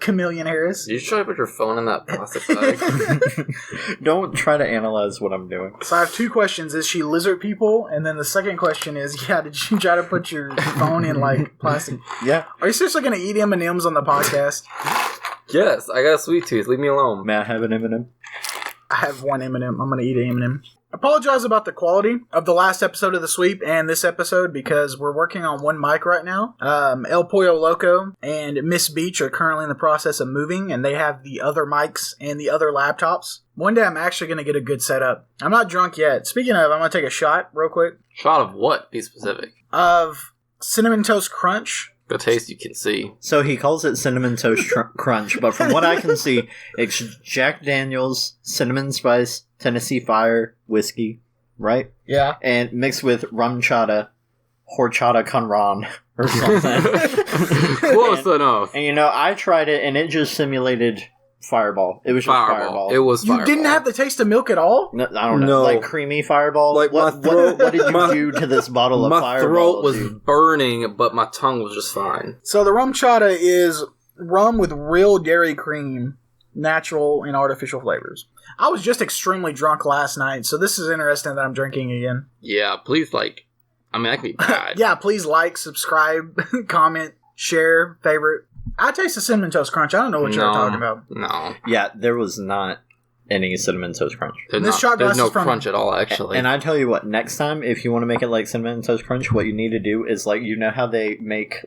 Chameleon Harris. Did you try to put your phone in that plastic bag? Don't try to analyze what I'm doing. So I have 2 questions. Is she lizard people? And then the second question is, did you try to put your phone in, like, plastic? Yeah. Are you seriously going to eat M&Ms on the podcast? Yes, I got a sweet tooth. Leave me alone. May I have an M&M? I have 1 M&M. I'm going to eat an M&M. Apologize about the quality of the last episode of The Sweep and this episode because we're working on 1 mic right now. El Pollo Loco and Miss Beach are currently in the process of moving, and they have the other mics and the other laptops. One day I'm actually going to get a good setup. I'm not drunk yet. Speaking of, I'm going to take a shot real quick. Shot of what? Be specific. Of Cinnamon Toast Crunch. The taste you can see. So he calls it Cinnamon Toast Crunch, but from what I can see, it's Jack Daniels, Cinnamon Spice, Tennessee Fire, whiskey, right? Yeah. And mixed with rum chata, horchata con ron, or something. Close enough. And I tried it, and it just simulated Fireball. It was just Fireball. It was Fireball. You didn't have the taste of milk at all? No, I don't know. No. Like creamy Fireball? Like what did you do to this bottle of my Fireball? My throat was dude? burning, but my tongue was just fine. So the rum chata is rum with real dairy cream, natural and artificial flavors. I was just extremely drunk last night, so this is interesting that I'm drinking again. Yeah, please, that could be bad. Yeah, please like, subscribe, comment, share, favorite. I taste the Cinnamon Toast Crunch. I don't know what you're talking about. No. Yeah, there was not any Cinnamon Toast Crunch. This shot there's glass no is from- crunch at all, actually. And I tell you what, next time, if you want to make it like Cinnamon Toast Crunch, what you need to do is, how they make,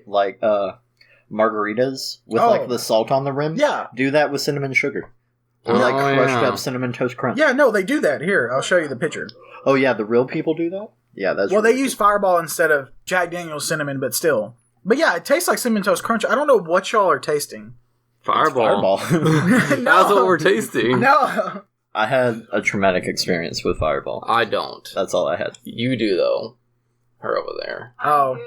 margaritas with, the salt on the rim? Yeah. Do that with cinnamon sugar. Or, crushed up Cinnamon Toast Crunch. Yeah, no, they do that. Here, I'll show you the picture. Oh, yeah, the real people do that? Yeah, that's Well, really they use Fireball instead of Jack Daniel's cinnamon, but still. But yeah, it tastes like Cinnamon Toast Crunch. I don't know what y'all are tasting. Fireball. That's what we're tasting. No. I had a traumatic experience with Fireball. I don't. That's all I had. You do, though. Her over there. Oh.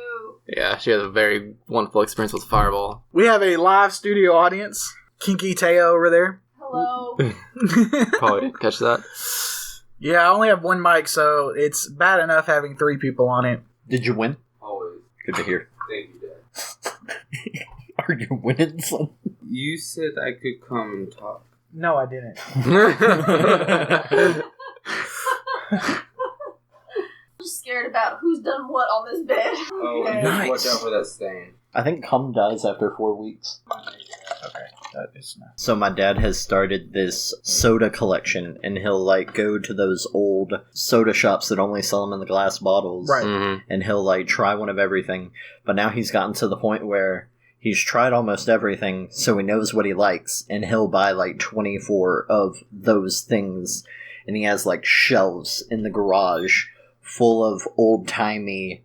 Yeah, she has a very wonderful experience with Fireball. We have a live studio audience. Kinky Teo over there. Hello. Probably didn't catch that. Yeah, I only have 1 mic, so it's bad enough having 3 people on it. Did you win? Always. Good to hear. Thank you, Dad. Are you winning something? You said I could come and talk. No, I didn't. I'm just scared about who's done what on this bed. Oh, Okay. just watch out for that stain. I think cum dies after 4 weeks. Okay, that is nice. So my dad has started this soda collection, and he'll go to those old soda shops that only sell them in the glass bottles, Right. Mm-hmm. and he'll try one of everything. But now he's gotten to the point where he's tried almost everything, so he knows what he likes, and he'll buy 24 of those things, and he has shelves in the garage full of old-timey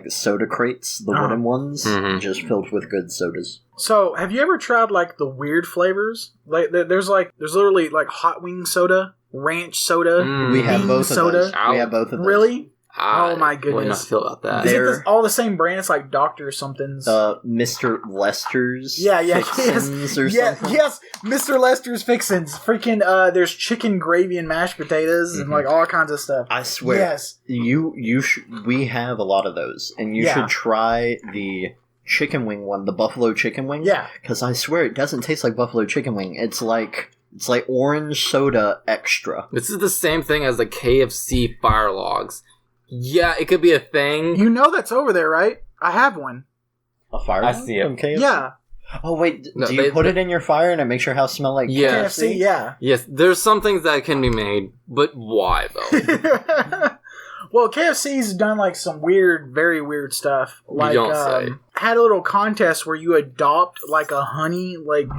soda crates, the wooden ones, just filled with good sodas. So, have you ever tried the weird flavors? There's literally hot wing soda, ranch soda, We have bean both soda. of those. We have both of those. Really? I Oh my wouldn't know how goodness. to feel about that. Is it They're- all the same brand? It's like Dr. Something's. Mr. Lester's Yeah, Fixins or yeah, something. yes, Mr. Lester's Fixins. Freaking, there's chicken gravy and mashed potatoes and all kinds of stuff. I swear. Yes. We have a lot like those, and you Yeah. should try the chicken wing one, the buffalo chicken wing. Yeah. Because I swear it doesn't taste like buffalo chicken wing. It's like orange soda extra. This is the same thing as the KFC fire logs. Yeah, it could be a thing. You know that's over there, right? I have one. A fire? I one see it. from KFC? Yeah. Oh wait, No, do you put it in your fire and it makes your house smell like Yeah. KFC, yeah. Yes, there's some things that can be made, but why though? Well, KFC's done some weird, very weird stuff. don't say. Had a little contest where you adopt a honey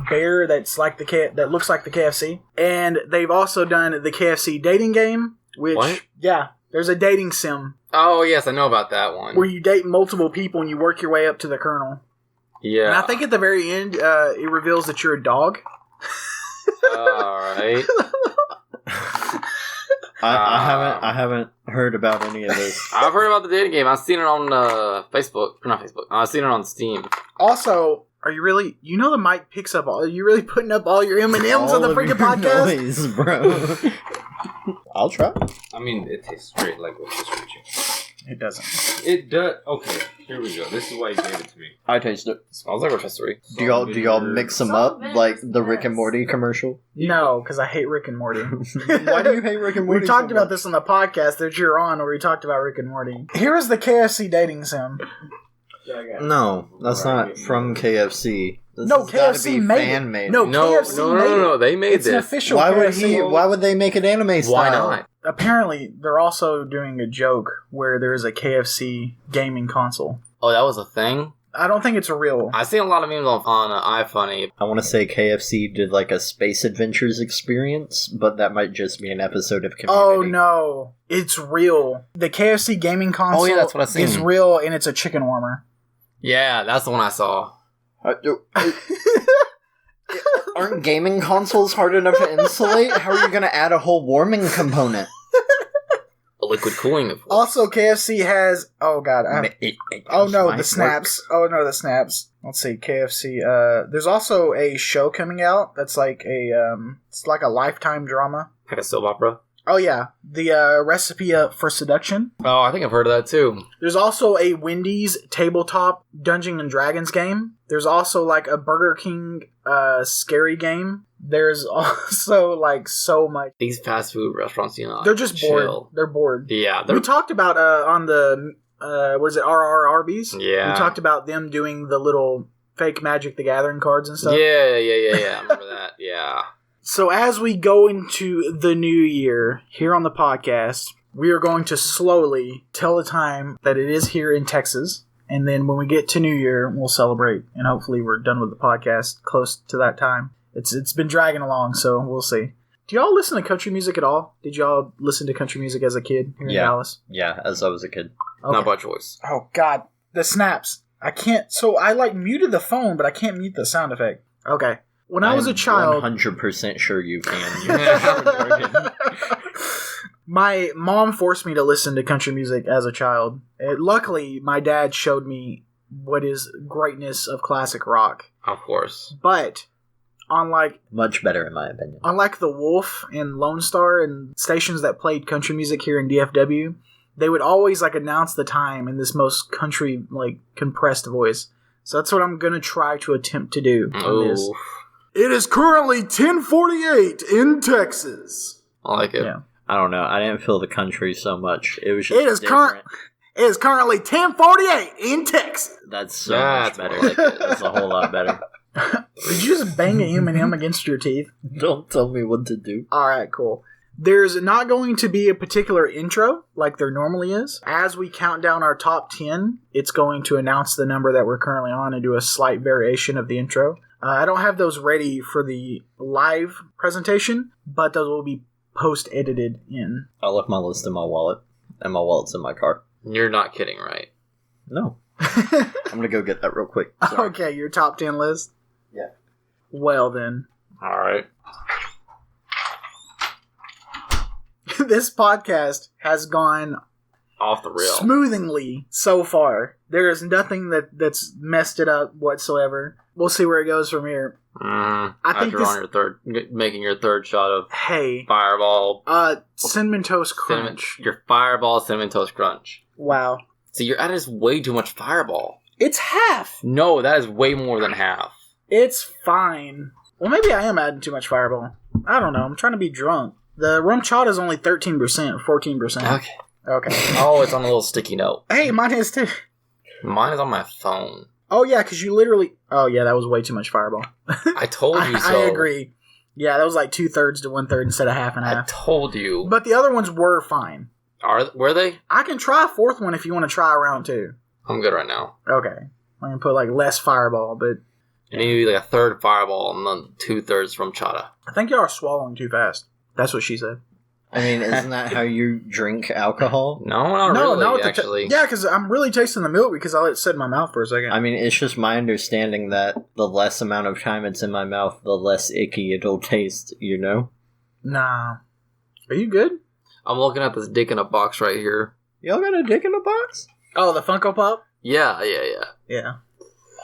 bear that's that looks like the KFC, and they've also done the KFC dating game, which What? yeah, there's a dating sim Oh yes, I know about that one. where you date multiple people and you work your way up to the colonel. Yeah. And I think at the very end, it reveals that you're a dog. Alright. I haven't heard about any of this. I've heard about the dating game. I've seen it on Facebook. Not Facebook. I've seen it on Steam. Also, are you really? You know the mic picks up all. Are you really putting up all your M&Ms on All the of freaking your podcast? noise, bro. I'll try. I mean, it tastes great like rotisserie chicken. It doesn't. It does. Okay, here we go. This is why you gave it to me. I taste it. Smells like rotisserie. Do y'all mix them up like the Rick and Morty commercial? No, because I hate Rick and Morty. Why do you hate Rick and Morty? We talked so about much? this on the podcast that you're on, where we talked about Rick and Morty. Here is the KFC dating sim. No, that's not from KFC. This No, has gotta KFC be made fan it. made. No, No, KFC no, made no. it. They made It's an this. official Why would KFC. Why would they make it anime style? Why not? Apparently, they're also doing a joke where there is a KFC gaming console. Oh, that was a thing? I don't think it's a real. I've seen a lot of memes on iFunny. I want to say KFC did like a Space Adventures experience, but that might just be an episode of Community. Oh no, it's real. The KFC gaming console that's what I've seen. is real, and it's a chicken warmer. Yeah, that's the one I saw. Aren't gaming consoles hard enough to insulate? How are you going to add a whole warming component? A liquid cooling. Of course. Also, KFC has. Oh god. Oh no, might the snaps. Oh no, the snaps. Let's see, KFC. There's also a show coming out that's like it's like a Lifetime drama. Like a soap opera. Oh yeah, the recipe for seduction. Oh, I think I've heard of that too. There's also a Wendy's tabletop Dungeons and Dragons game. There's also like a Burger King scary game. There's also like so much. These fast food restaurants, They're just bored. chill. They're bored. Yeah, We talked about on the what is it, RRRBs? Yeah. We talked about them doing the little fake Magic the Gathering cards and stuff. Yeah. I remember that. Yeah. So as we go into the new year here on the podcast, we are going to slowly tell the time that it is here in Texas. And then when we get to New Year, we'll celebrate. And hopefully we're done with the podcast close to that time. It's been dragging along, so we'll see. Do y'all listen to country music at all? Did y'all listen to country music as a kid here in Dallas? Yeah, as I was a kid. Okay. Not by choice. Oh, God. The snaps. I can't... So I, muted the phone, but I can't mute the sound effect. Okay. When I was a child... 100% sure you can. My mom forced me to listen to country music as a child. Luckily, my dad showed me what is greatness of classic rock. Of course. But... Much better, in my opinion. Unlike The Wolf and Lone Star and stations that played country music here in DFW, they would always announce the time in this most country compressed voice. So that's what I'm gonna try to attempt to do on this. It is currently 10:48 in Texas. I like it. Yeah. I don't know. I didn't feel the country so much. It was just It is different. It is currently 10:48 in Texas. That's so much better. That's a whole lot better. Did you just bang a M&M against your teeth? Don't tell me what to do. Alright, cool. There's not going to be a particular intro like there normally is. As we count down our top 10, it's going to announce the number that we're currently on and do a slight variation of the intro. I don't have those ready for the live presentation, but those will be post-edited in. I left my list in my wallet, and my wallet's in my car. You're not kidding, right? No. I'm gonna go get that real quick. Sorry. Okay, your top 10 list? Yeah. Well then. Alright. This podcast has gone Off the rail. smoothly so far. There is nothing that's messed it up whatsoever. We'll see where it goes from here. I think After making your third shot of Hey, Fireball. Cinnamon Toast Crunch. Your Fireball Cinnamon Toast Crunch. Wow. See, you're adding way too much Fireball. It's half. No, that is way more than half. It's fine. Well, maybe I am adding too much Fireball. I don't know. I'm trying to be drunk. The rum chata is only 13%, 14%. Okay. Okay. Oh, it's on a little sticky note. Hey, mine is too. Mine is on my phone. Oh, yeah, because you literally... Oh, yeah, that was way too much Fireball. I told you so. I agree. Yeah, that was 2/3 to 1/3 instead of half and I half. told you. But the other ones were fine. Were they? I can try a fourth one if you want to try a round two. I'm good right now. Okay. I'm going to put less Fireball, but... You need a third Fireball and then 2/3 from Chata. I think y'all are swallowing too fast. That's what she said. I mean, isn't that how you drink alcohol? No, not really, actually. Yeah, because I'm really tasting the milk because I let it sit in my mouth for a second. I mean, it's just my understanding that the less amount of time it's in my mouth, the less icky it'll taste, you know? Nah. Are you good? I'm looking at this dick in a box right here. Y'all got a dick in a box? Oh, the Funko Pop? Yeah. Yeah.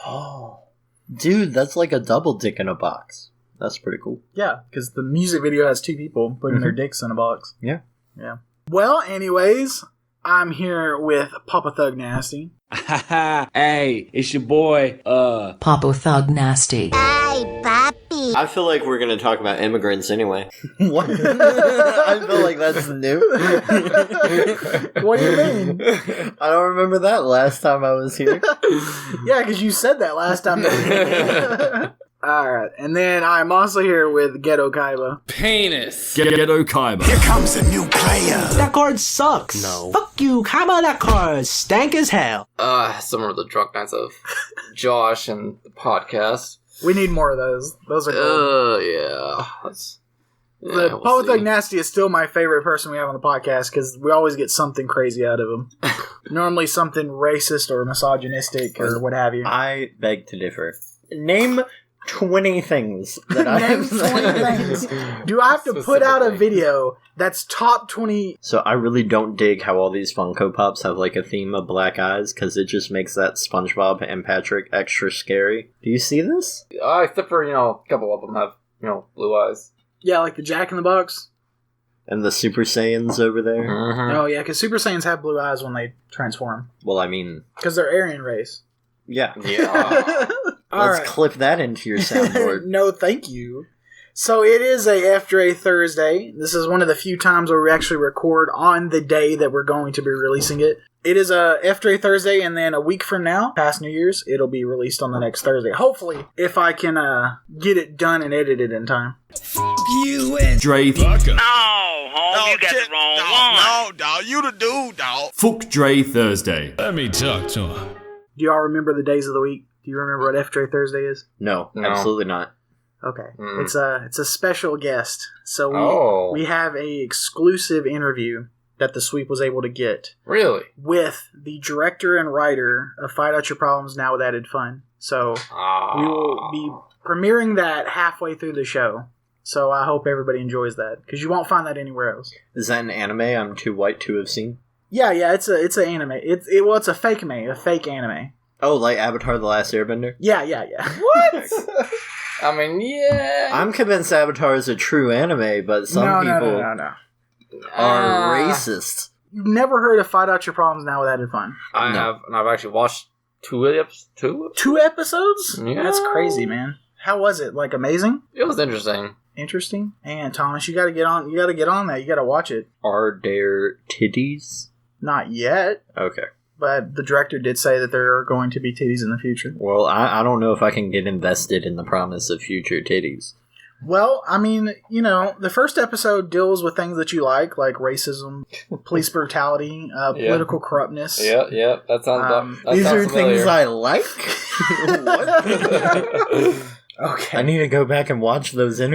Oh. Dude, that's like a double dick in a box. That's pretty cool. Yeah, because the music video has two people putting their dicks in a box. Yeah. Yeah. Well, anyways, I'm here with Papa Thug Nasty. Hey, it's your boy, Papa Thug Nasty. Hey, papi. I feel like we're going to talk about immigrants anyway. What? I feel like that's new. What do you mean? I don't remember that last time I was here. Yeah, because you said that last time. Alright, and then I'm also here with Ghetto Kaiba. penis. Ghetto Kaiba. Here comes a new player. That card sucks. No. Fuck you, Kaiba, that card stank as hell. Some of the drunk nights of Josh and the podcast. We need more of those. Those are cool. Yeah. That's, The Papa Thug Nasty is still my favorite person we have on the podcast because we always get something crazy out of him. Normally something racist or misogynistic or what have you. I beg to differ. Name 20 things that I Name have 20 said. things. Do I have to put out a video that's top 20? So I really don't dig how all these Funko Pops have like a theme of black eyes because it just makes that SpongeBob and Patrick extra scary. Do you see this? except for, a couple of them have, blue eyes. Yeah, like the Jack in the Box. And the Super Saiyans over there? Mm-hmm. Oh, yeah, because Super Saiyans have blue eyes when they transform. Well, I mean, Because they're Aryan race. yeah. Yeah. Let's Alright. clip that into your soundboard. No, thank you. So it is a After a Thursday. This is one of the few times where we actually record on the day that we're going to be releasing it. It is a After a Thursday, and then a week from now, past New Year's, it'll be released on the next Thursday. Hopefully, if I can get it done and edited in time. You and Dre. No, home, you got the wrong one. No, dog, you the dude, dog. Fuck Dre Thursday. Let me talk to him. Do y'all remember the days of the week? Do you remember what After a Thursday is? No, No. absolutely not. Okay. Mm. It's a special guest. So Oh. we have a exclusive interview that the sweep was able to get Really? with the director and writer of Fight Out Your Problems Now with Added Fun. So we will be premiering that halfway through the show. So I hope everybody enjoys that because you won't find that anywhere else. Is that an anime I'm too white to have seen? Yeah, it's an anime. It's a fake anime. Oh, like Avatar: The Last Airbender? Yeah. What? I mean, yeah. I'm convinced Avatar is a true anime, but some people No. are racist. You've never heard of Fight Out Your Problems Now with Added Fun? I No. have, and I've actually watched two episodes. 2 episodes? Yeah. That's crazy, man. How was it? Like amazing? It was interesting. Interesting? And Thomas, you gotta get on that. You gotta watch it. Are there titties? Not yet, Okay. but the director did say that there are going to be titties in the future. Well, I don't know if I can get invested in the promise of future titties. Well, I mean, the first episode deals with things that you like racism, police brutality, political corruptness. Yeah. That sounds. That These sounds are familiar. things I like? What? Okay. I need to go back and watch those the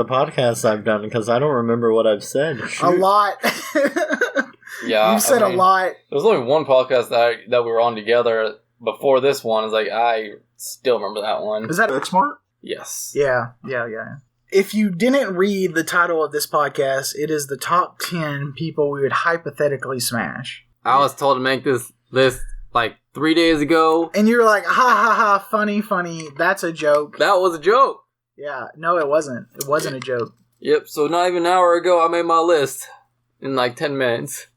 podcasts I've done because I don't remember what I've said. A Shoot. lot. Yeah, You've said a lot. There was only one podcast that we were on together before this one. It's like I still remember that one. Is that Smart? Yes. Yeah. If you didn't read the title of this podcast, it is the top 10 people we would hypothetically smash. I was told to make this list like 3 days ago. And you're like, ha, funny, that's a joke. That was a joke. Yeah, no, it wasn't. It wasn't a joke. Yep, so not even an hour ago I made my list in like 10 minutes.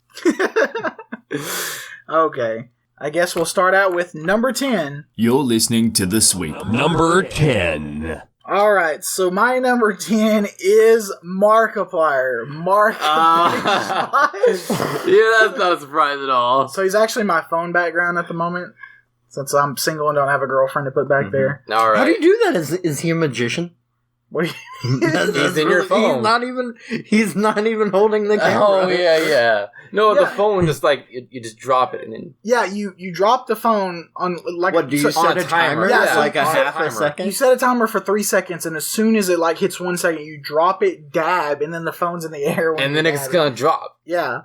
Okay, I guess we'll start out with number 10. You're listening to The Sweep. Number 10. Alright, so my number 10 is Markiplier. Yeah, that's not a surprise at all. So he's actually my phone background at the moment, since I'm single and don't have a girlfriend to put back there. All right. How do you do that? Is he a magician? What do you He's in your phone. He's not even holding the camera. Oh, yeah. No, Yeah. the phone just like, you just drop it and then... Yeah, you drop the phone on like What, do you so- set on a timer? Yeah, so like a you set a half a timer. second? You set a timer for 3 seconds, and as soon as it hits 1 second, you drop it, dab, and then the phone's in the air. When And then you it's dab gonna drop. Yeah.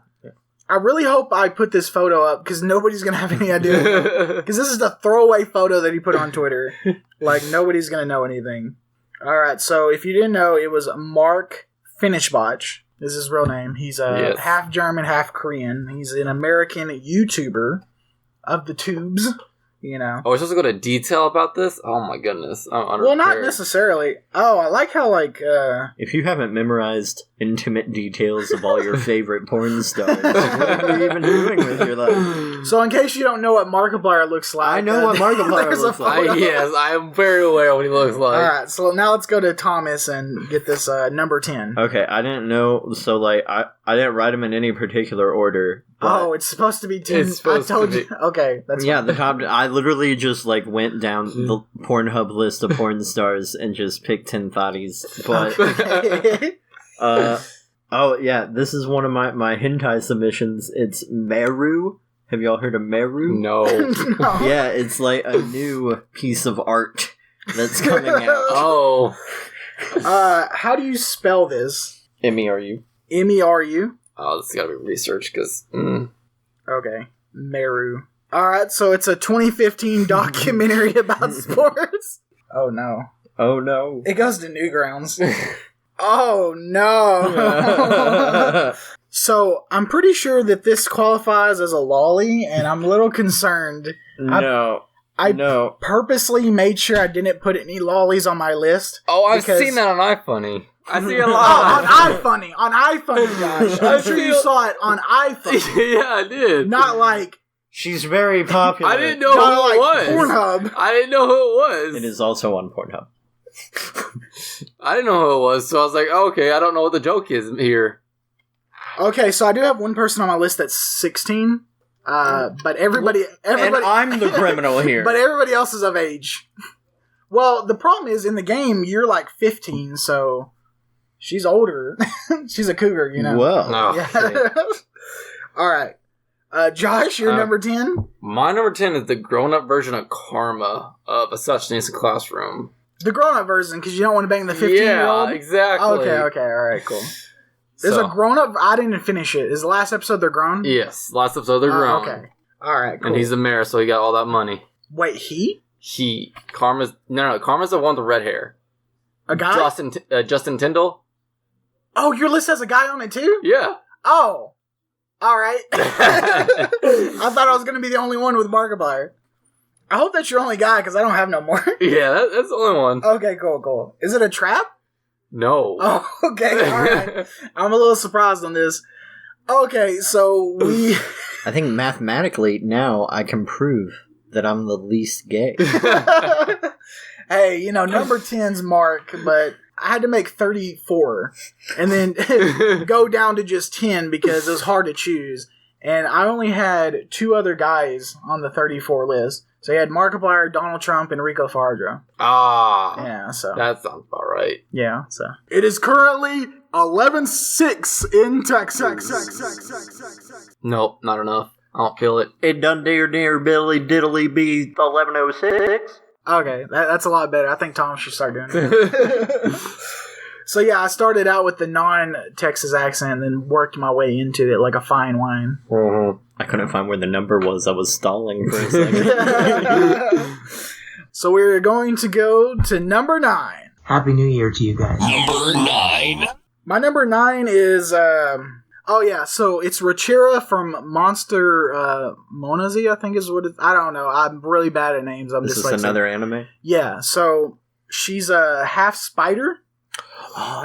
I really hope I put this photo up because nobody's gonna have any idea. Because this is the throwaway photo that he put on Twitter. Like nobody's gonna know anything. All right, so if you didn't know, it was Mark Finishbotch. This is his real name. He's Yes. half German, half Korean. He's an American YouTuber of the tubes. you know. Oh, we're supposed to go to detail about this? Oh my goodness. I'm unprepared. Well, not necessarily. Oh, I like how, like, If you haven't memorized intimate details of all your favorite porn stars, what are you even doing with your life? So in case you don't know what Markiplier looks like... I know what Markiplier there's a looks like. photo. Yes, I am very aware of what he looks like. Alright, so now let's go to Thomas and get this number 10. Okay, I didn't know, so, like, I didn't write them in any particular order. Oh, it's supposed to be 10. It's supposed I told to you. Okay, that's Yeah, fine. the top. I literally just like went down the Pornhub list of porn stars and just picked 10 thotties. But Okay. oh yeah, this is one of my hentai submissions. It's Meru. Have y'all heard of Meru? No. No. Yeah, it's like a new piece of art that's coming out. Oh. How do you spell this? Meru. Meru? Oh, this has got to be researched because. Okay. Meru. Alright, so it's a 2015 documentary about sports. Oh no. Oh no. It goes to Newgrounds. Oh no. So, I'm pretty sure that this qualifies as a lolly, and I'm a little concerned. No. I no. purposely made sure I didn't put any lollies on my list. Oh, I've because- seen that on iFunny. I see a Oh, lot. on iFunny. On iFunny, Josh. I'm sure you saw it on iFunny. Yeah, I did. Not like... She's very popular. I didn't know Not who like it was. Pornhub. I didn't know who it was. It is also on Pornhub. I didn't know who it was, so I was like, oh, okay, I don't know what the joke is here. Okay, so I do have one person on my list that's 16. But everybody... And I'm the criminal here. But everybody else is of age. Well, the problem is, in the game, you're like 15, so... She's older. She's a cougar, you know. Well. Oh, Yeah. shit. Alright. Josh, you're number 10? My number 10 is the grown-up version of Karma of A Such Thing as a Classroom. The grown-up version, because you don't want to bang the 15-year-old? Yeah, exactly. Okay, alright, cool. There's So- a grown-up... I didn't finish it. Is the last episode they're grown? Yes, last episode they're grown. Okay. Alright, cool. And he's the mayor, so he got all that money. Wait, he? Karma's the one with the red hair. A guy? Justin Tyndall? Oh, your list has a guy on it too? Yeah. Oh. Alright. I thought I was going to be the only one with Markiplier. I hope that's your only guy, because I don't have no more. Yeah, that's the only one. Okay, cool. Is it a trap? No. Oh, okay, alright. I'm a little surprised on this. Okay, so we... I think mathematically now I can prove that I'm the least gay. Hey, you know, number 10's Mark, but I had to make 34 and then go down to just 10 because it was hard to choose. And I only had 2 other guys on the 34 list. So you had Markiplier, Donald Trump, and Rico Fardra. Ah. Yeah, so. That sounds about right. Yeah, so. It is currently 11-6 in Texas. Nope, not enough. I don't feel it. It done dear Billy Diddly be 1106. Okay, that's a lot better. I think Tom should start doing it. So yeah, I started out with the non-Texas accent and then worked my way into it like a fine wine. I couldn't find where the number was. I was stalling for a second. So we're going to go to number 9. Happy New Year to you guys. Number 9. My number 9 is, so it's Rachira from Monster Monazi, I think is what it, I don't know. I'm really bad at names. I'm This is dyslexic. another anime? Yeah, so she's a half spider. Oh,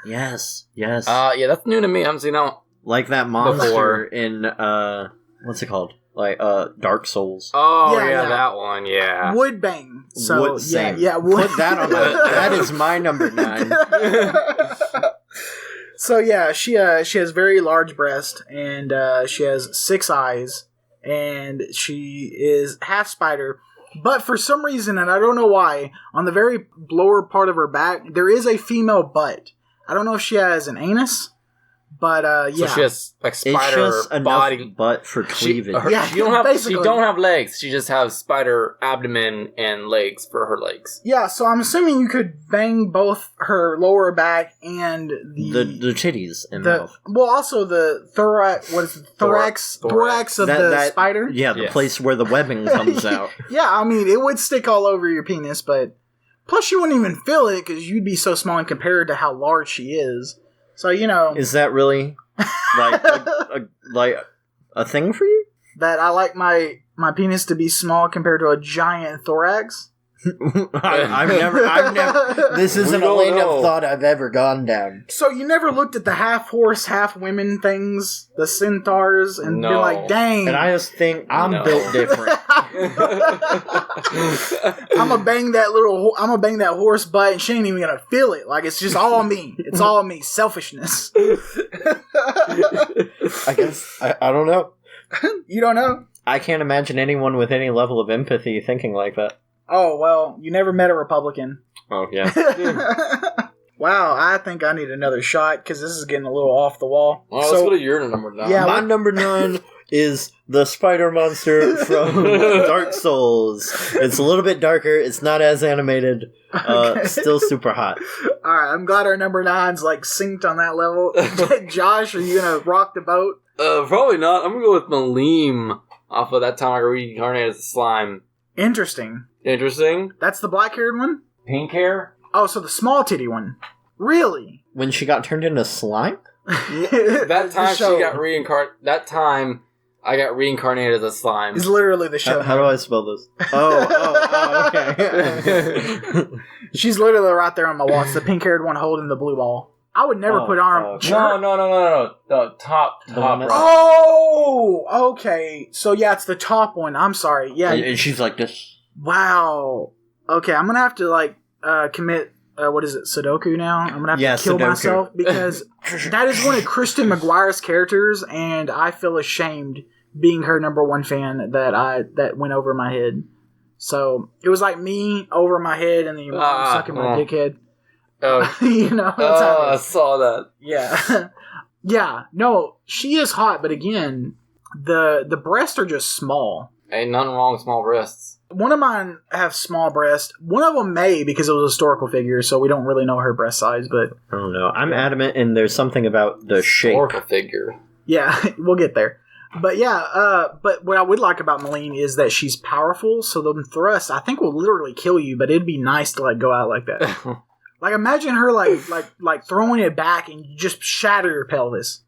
yes. Yes. Yeah, that's new to me. I haven't seen that one. Like that monster Before. in, what's it called? Like, Dark Souls. Oh, Yeah, yeah, yeah. that one, yeah. Woodbang. So, Wood same. yeah, wood. Put that on my, that is my number 9. So yeah, she has very large breast, and she has 6 eyes, and she is half spider. But for some reason, and I don't know why, on the very lower part of her back, there is a female butt. I don't know if she has an anus, but yeah. So she has like It's spider just enough body. butt for cleavage. Yeah, She don't basically. have legs. She just has spider abdomen and legs for her legs. Yeah, so I'm assuming you could bang both her lower back and The titties and the mouth. well, also the thorax. What is it? Thorax of the spider. Yeah, the Yes. place where the webbing comes out. Yeah, I mean, it would stick all over your penis, but plus you wouldn't even feel it because you'd be so small and compared to how large she is. So you know Is that really like a thing for you? that I like my my penis to be small compared to a giant thorax? I've never. This isn't a lane of thought I've ever gone down. So you never looked at the half horse, half women things, the centaurs, and been like, dang. And I just think I'm built different. I'm gonna bang that horse butt, and she ain't even gonna feel it. Like it's just all me. It's all me. Selfishness. I guess I don't know. You don't know? I can't imagine anyone with any level of empathy thinking like that. Oh well, you never met a Republican. Oh yeah. Wow, I think I need another shot because this is getting a little off the wall. Well, let's go to your number 9. Yeah, my number 9 is the spider monster from Dark Souls. It's a little bit darker. It's not as animated. Okay. Still super hot. All right, I'm glad our number 9's like synced on that level. Josh, are you gonna rock the boat? Probably not. I'm gonna go with Malim off of That Time I Reincarnated as a Slime. Interesting. That's the black-haired one? Pink hair? Oh, so the small titty one. Really? When she got turned into slime? That time I got reincarnated as a slime. It's literally the show. How do I spell this? Oh, okay. She's literally right there on my wall. It's the pink-haired one holding the blue ball. I would never put arm. No. The top right. Oh, okay. So yeah, it's the top one. I'm sorry. Yeah. And she's like this. Wow. Okay, I'm gonna have to commit. What is it? Sudoku now. I'm gonna have to kill myself because that is one of Kristen McGuire's characters, and I feel ashamed being her number 1 fan that went over my head. So it was like me over my head, and then you sucking my dickhead. You know. I saw that. Yeah. Yeah. No, she is hot, but again, the breasts are just small. Ain't nothing wrong with small breasts. One of mine have small breasts. One of them may because it was a historical figure, so we don't really know her breast size. But I don't know. I'm adamant, and there's something about the shape. Historical figure. Yeah, we'll get there. But yeah, but what I would like about Malene is that she's powerful. So the thrust, I think, will literally kill you. But it'd be nice to go out like that. Like imagine her like throwing it back and you just shatter your pelvis.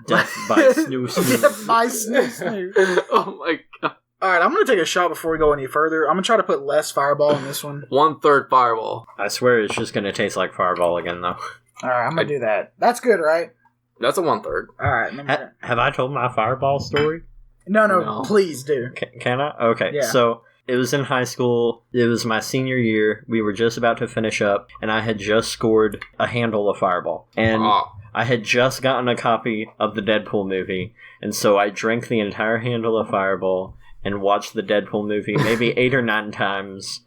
Death by snoo snoo. Death by snoo snoo. Oh my god. Alright, I'm going to take a shot before we go any further. I'm going to try to put less Fireball in this one. 1/3 Fireball. I swear it's just going to taste like Fireball again, though. Alright, I'm going to do that. That's good, right? That's a 1/3. Alright. Have I told my Fireball story? No, please do. Can I? Okay, yeah. So it was in high school. It was my senior year. We were just about to finish up, and I had just scored a handle of Fireball. And I had just gotten a copy of the Deadpool movie, and so I drank the entire handle of Fireball and watched the Deadpool movie maybe 8 or 9 times,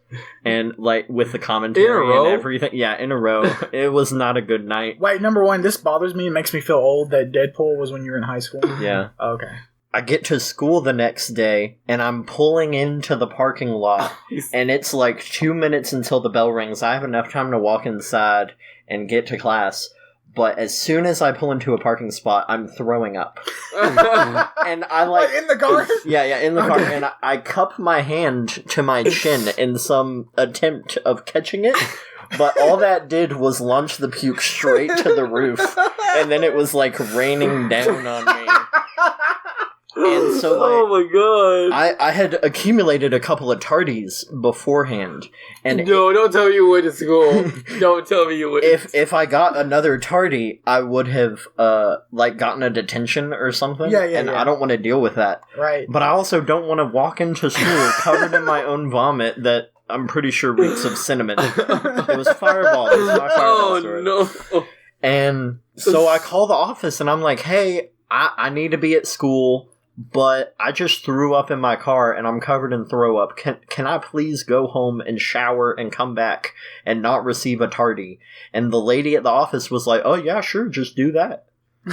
and with the commentary and everything. Yeah, in a row. It was not a good night. Wait, number 1, this bothers me. It makes me feel old that Deadpool was when you were in high school. Yeah. Okay. I get to school the next day, and I'm pulling into the parking lot, and it's 2 minutes until the bell rings. I have enough time to walk inside and get to class. But as soon as I pull into a parking spot, I'm throwing up. And I in the car? Yeah, in the car. And I cup my hand to my chin in some attempt of catching it. But all that did was launch the puke straight to the roof. And then it was raining down on me. And so, oh my god! I had accumulated a couple of tardies beforehand, and don't tell me you went to school. Don't tell me you went. If I got another tardy, I would have gotten a detention or something. Yeah. I don't want to deal with that. Right. But I also don't want to walk into school covered in my own vomit that I'm pretty sure reeks of cinnamon. It was Fireball. It was my Fireball story. No! And so I call the office and I'm like, "Hey, I need to be at school. But I just threw up in my car and I'm covered in throw up. Can I please go home and shower and come back and not receive a tardy?" And the lady at the office was like, "Oh yeah, sure, just do that."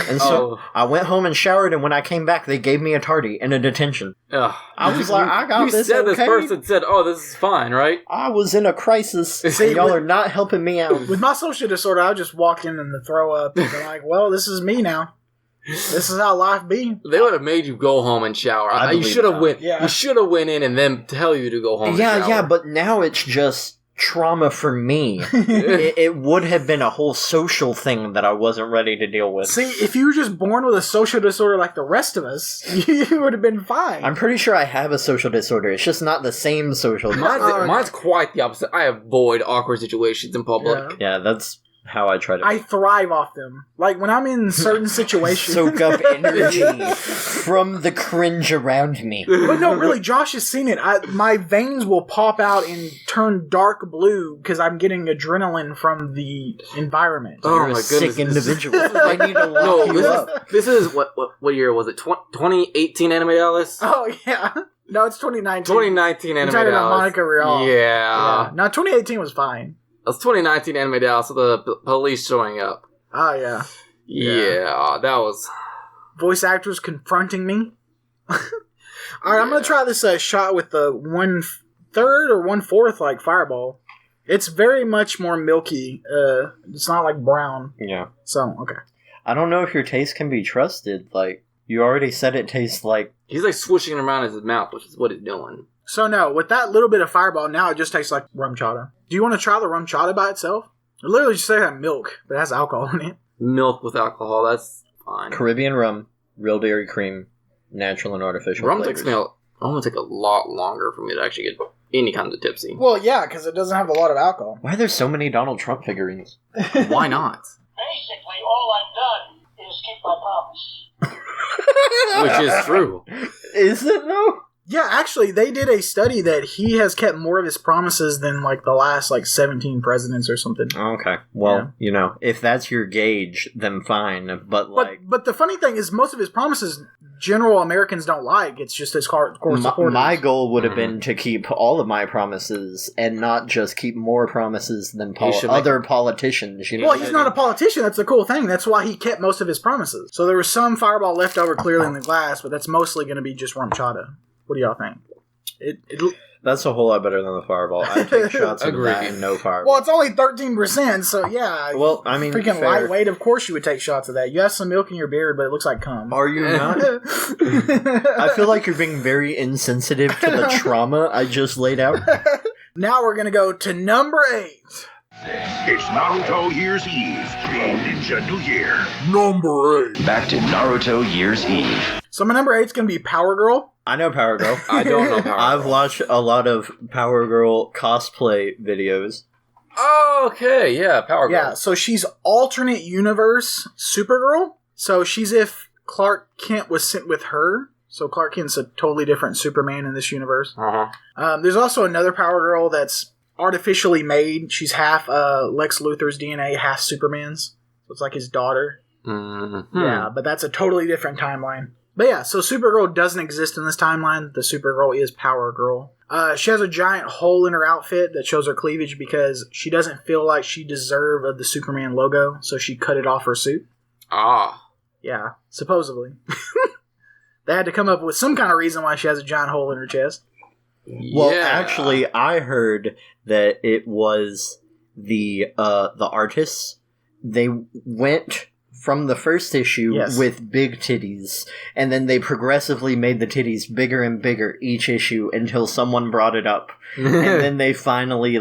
And so I went home and showered, and when I came back, they gave me a tardy and a detention. I was like, I got this. You said this person said, "Oh, this is fine, right?" I was in a crisis. And y'all are not helping me out. With my social disorder, I just walked in and the throw up. And I'm like, well, this is me now. This is how life be. They would have made you go home and shower. You should have went. Yeah. You should have went in and then tell you to go home. Yeah, but now it's just trauma for me. It would have been a whole social thing that I wasn't ready to deal with. See, if you were just born with a social disorder like the rest of us, you would have been fine. I'm pretty sure I have a social disorder. It's just not the same social disorder. Mine's quite the opposite. I avoid awkward situations in public. Yeah, that's how I try to... I thrive off them. Like, when I'm in certain situations... Soak up energy from the cringe around me. But no, really, Josh has seen it. My veins will pop out and turn dark blue because I'm getting adrenaline from the environment. Oh, you're a sick individual. I need to lock you up. This is, what year was it? 2018 Anime Dallas? Oh, yeah. No, it's 2019. 2019 Anime Dallas. You're talking about Monica Rial. Yeah. No, 2018 was fine. That's 2019 Anime Dallas, so the police showing up. Oh, yeah. Yeah, that was... Voice actors confronting me. Alright, I'm gonna try this shot with the 1/3 or 1/4 like fireball. It's very much more milky. It's not like brown. Yeah. So, okay. I don't know if your taste can be trusted. Like, you already said it tastes like... He's like swishing it around in his mouth, which is what he's doing. So no, with that little bit of fireball, now it just tastes like rum chata. Do you want to try the rum chata by itself? It literally just tastes like milk, but it has alcohol in it. Milk with alcohol, that's fine. Caribbean rum, real dairy cream, natural and artificial Rum flavors. takes me almost take a lot longer for me to actually get any kind of tipsy. Well, yeah, because it doesn't have a lot of alcohol. Why are there so many Donald Trump figurines? Why not? Basically, all I've done is keep my promise. Which is true. Is it though? Yeah, actually, they did a study that he has kept more of his promises than, like, the last, 17 presidents or something. Okay. Well, if that's your gauge, then fine. But the funny thing is, most of his promises, general Americans don't like. It's just his core supporters. My goal would have been to keep all of my promises and not just keep more promises than other politicians. You know well, he's not a politician. That's the cool thing. That's why he kept most of his promises. So there was some fireball left over clearly in the glass, but that's mostly going to be just rum chata. What do y'all think? That's a whole lot better than the fireball. I take shots of that and no fireball. Well, it's only 13%, so yeah. Well, I mean, freaking fair. Lightweight. Of course, you would take shots of that. You have some milk in your beard, but it looks like cum. Are you not? I feel like you're being very insensitive to the trauma I just laid out. Now we're gonna go to number 8. It's Naruto Year's Eve, the Ninja New Year. Number 8. Back to Naruto Year's Eve. So my number 8 is gonna be Power Girl. I know Power Girl. I don't know Power Girl. I've watched a lot of Power Girl cosplay videos. Okay, yeah, Power Girl. Yeah, so she's alternate universe Supergirl. So she's if Clark Kent was sent with her. So Clark Kent's a totally different Superman in this universe. Uh-huh. There's also another Power Girl that's artificially made. She's half Lex Luthor's DNA, half Superman's. So it's like his daughter. Mm-hmm. Yeah, but that's a totally different timeline. But yeah, so Supergirl doesn't exist in this timeline. The Supergirl is Power Girl. She has a giant hole in her outfit that shows her cleavage because she doesn't feel like she deserved of the Superman logo, so she cut it off her suit. Ah. Yeah, supposedly. They had to come up with some kind of reason why she has a giant hole in her chest. Well, actually, I heard that it was the artists. They went from the first issue with big titties, and then they progressively made the titties bigger and bigger each issue until someone brought it up. And then they finally,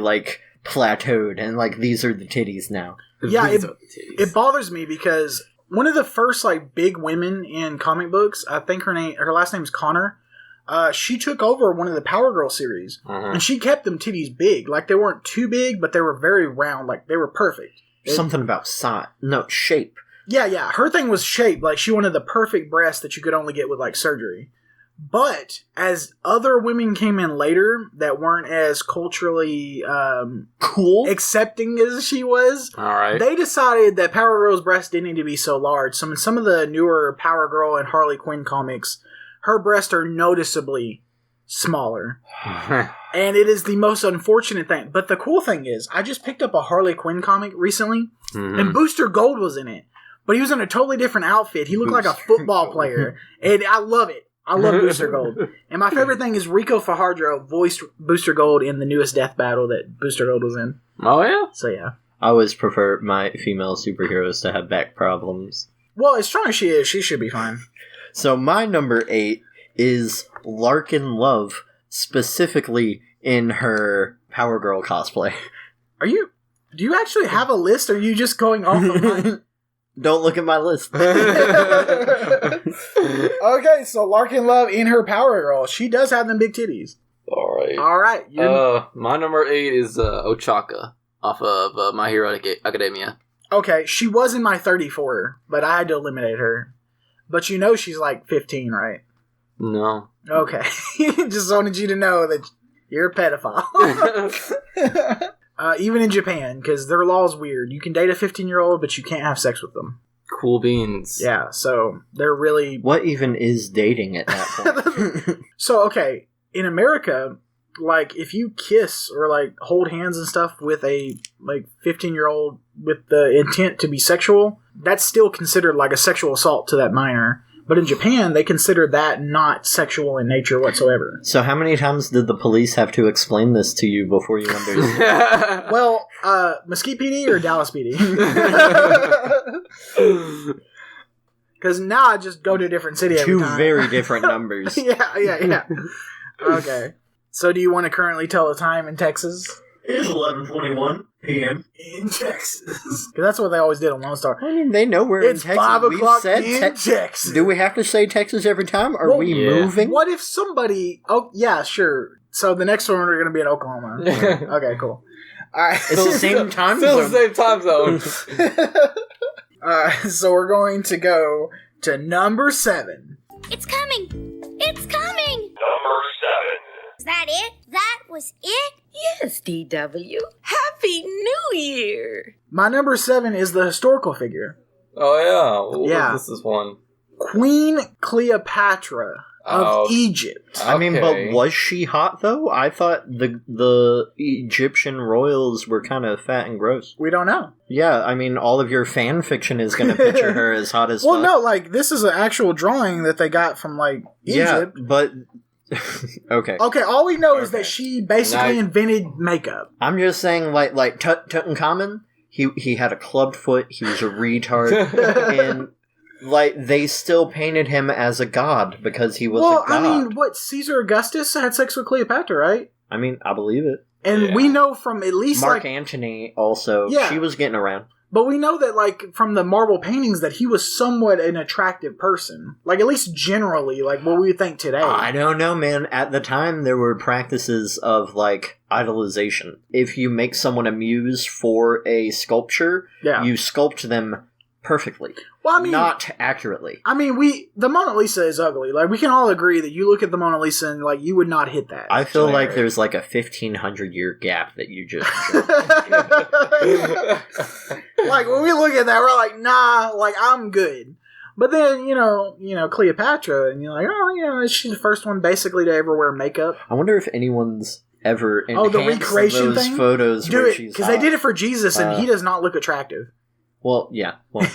plateaued, and, these are the titties now. Yeah, it bothers me because one of the first, big women in comic books, I think her last name is Connor, she took over one of the Power Girl series, and she kept them titties big. They weren't too big, but they were very round, they were perfect. Something about shape. Yeah, her thing was shape. She wanted the perfect breast that you could only get with, surgery. But as other women came in later that weren't as culturally cool, accepting as she was, all right, they decided that Power Girl's breast didn't need to be so large. So in some of the newer Power Girl and Harley Quinn comics, her breasts are noticeably smaller. And it is the most unfortunate thing. But the cool thing is, I just picked up a Harley Quinn comic recently, and Booster Gold was in it. But he was in a totally different outfit. He looked like a football player. And I love it. I love Booster Gold. And my favorite thing is Rico Fajardo voiced Booster Gold in the newest Death Battle that Booster Gold was in. Oh, yeah? So, yeah. I always prefer my female superheroes to have back problems. Well, as strong as she is, she should be fine. So my number 8 is Larkin Love, specifically in her Power Girl cosplay. Do you actually have a list, or are you just going off of mine? Don't look at my list. Okay, so Larkin Love in her Power Girl. She does have them big titties. Alright. My number 8 is Ochaka off of My Hero Academia. Okay, she was in my 34, but I had to eliminate her. But you know she's like 15, right? No. Okay. Just wanted you to know that you're a pedophile. Even in Japan, because their law is weird. You can date a 15-year-old, but you can't have sex with them. Cool beans. Yeah, so they're really... What even is dating at that point? So, okay, in America, like, if you kiss or, like, hold hands and stuff with a, like, 15-year-old with the intent to be sexual, that's still considered, like, a sexual assault to that minor. But in Japan, they consider that not sexual in nature whatsoever. So how many times did the police have to explain this to you before you understood? Well, Mesquite PD or Dallas PD? Because now I just go to a different city every time. Two very different numbers. Yeah. Okay. So do you want to currently tell the time in Texas? It's 11:21 p.m. in Texas. Because that's what they always did on Lone Star. I mean, they know we're It's in Texas. 5 o'clock We've said in Texas. Do we have to say Texas every time? Are we moving? What if somebody... Oh, yeah, sure. So the next one we're going to be in Oklahoma. Okay, cool. All right. It's the same time Still zone. the same time zone. So we're going to go to number 7. It's coming! It's coming! Number 7. Is that it? That was it? Yes, DW. Happy New Year! My number 7 is the historical figure. Oh, yeah. Yeah. This is one. Queen Cleopatra of Egypt. I mean, but was she hot, though? I thought the Egyptian royals were kind of fat and gross. We don't know. Yeah, I mean, all of your fan fiction is going to picture her as hot as Well, fuck. no, like, this is an actual drawing that they got from, like, Egypt. Yeah, but... Okay. Okay, all we know is that she basically invented makeup. I'm just saying, like Tutankhamun, he had a clubbed foot, he was a retard, and, like, they still painted him as a god because he was a god. I mean, what, Caesar Augustus had sex with Cleopatra, right? I mean, I believe it. And we know from at least, Mark Antony also, she was getting around. But we know that, like, from the marble paintings that he was somewhat an attractive person. Like, at least generally, like, what we would think today. I don't know, man. At the time, there were practices of, like, idolization. If you make someone a muse for a sculpture, you sculpt them perfectly. Well, I mean, not accurately. I mean, the Mona Lisa is ugly. Like, we can all agree that you look at the Mona Lisa and, like, you would not hit that. I feel like there's, like, a 1,500-year gap that you just... Like, when we look at that, we're like, nah, like, I'm good. But then, you know, Cleopatra, and you're like, oh, yeah, she's the first one basically to ever wear makeup. I wonder if anyone's ever enhanced the recreation those thing? photos Do where it, she's because they did it for Jesus, and he does not look attractive. Well, yeah. Well,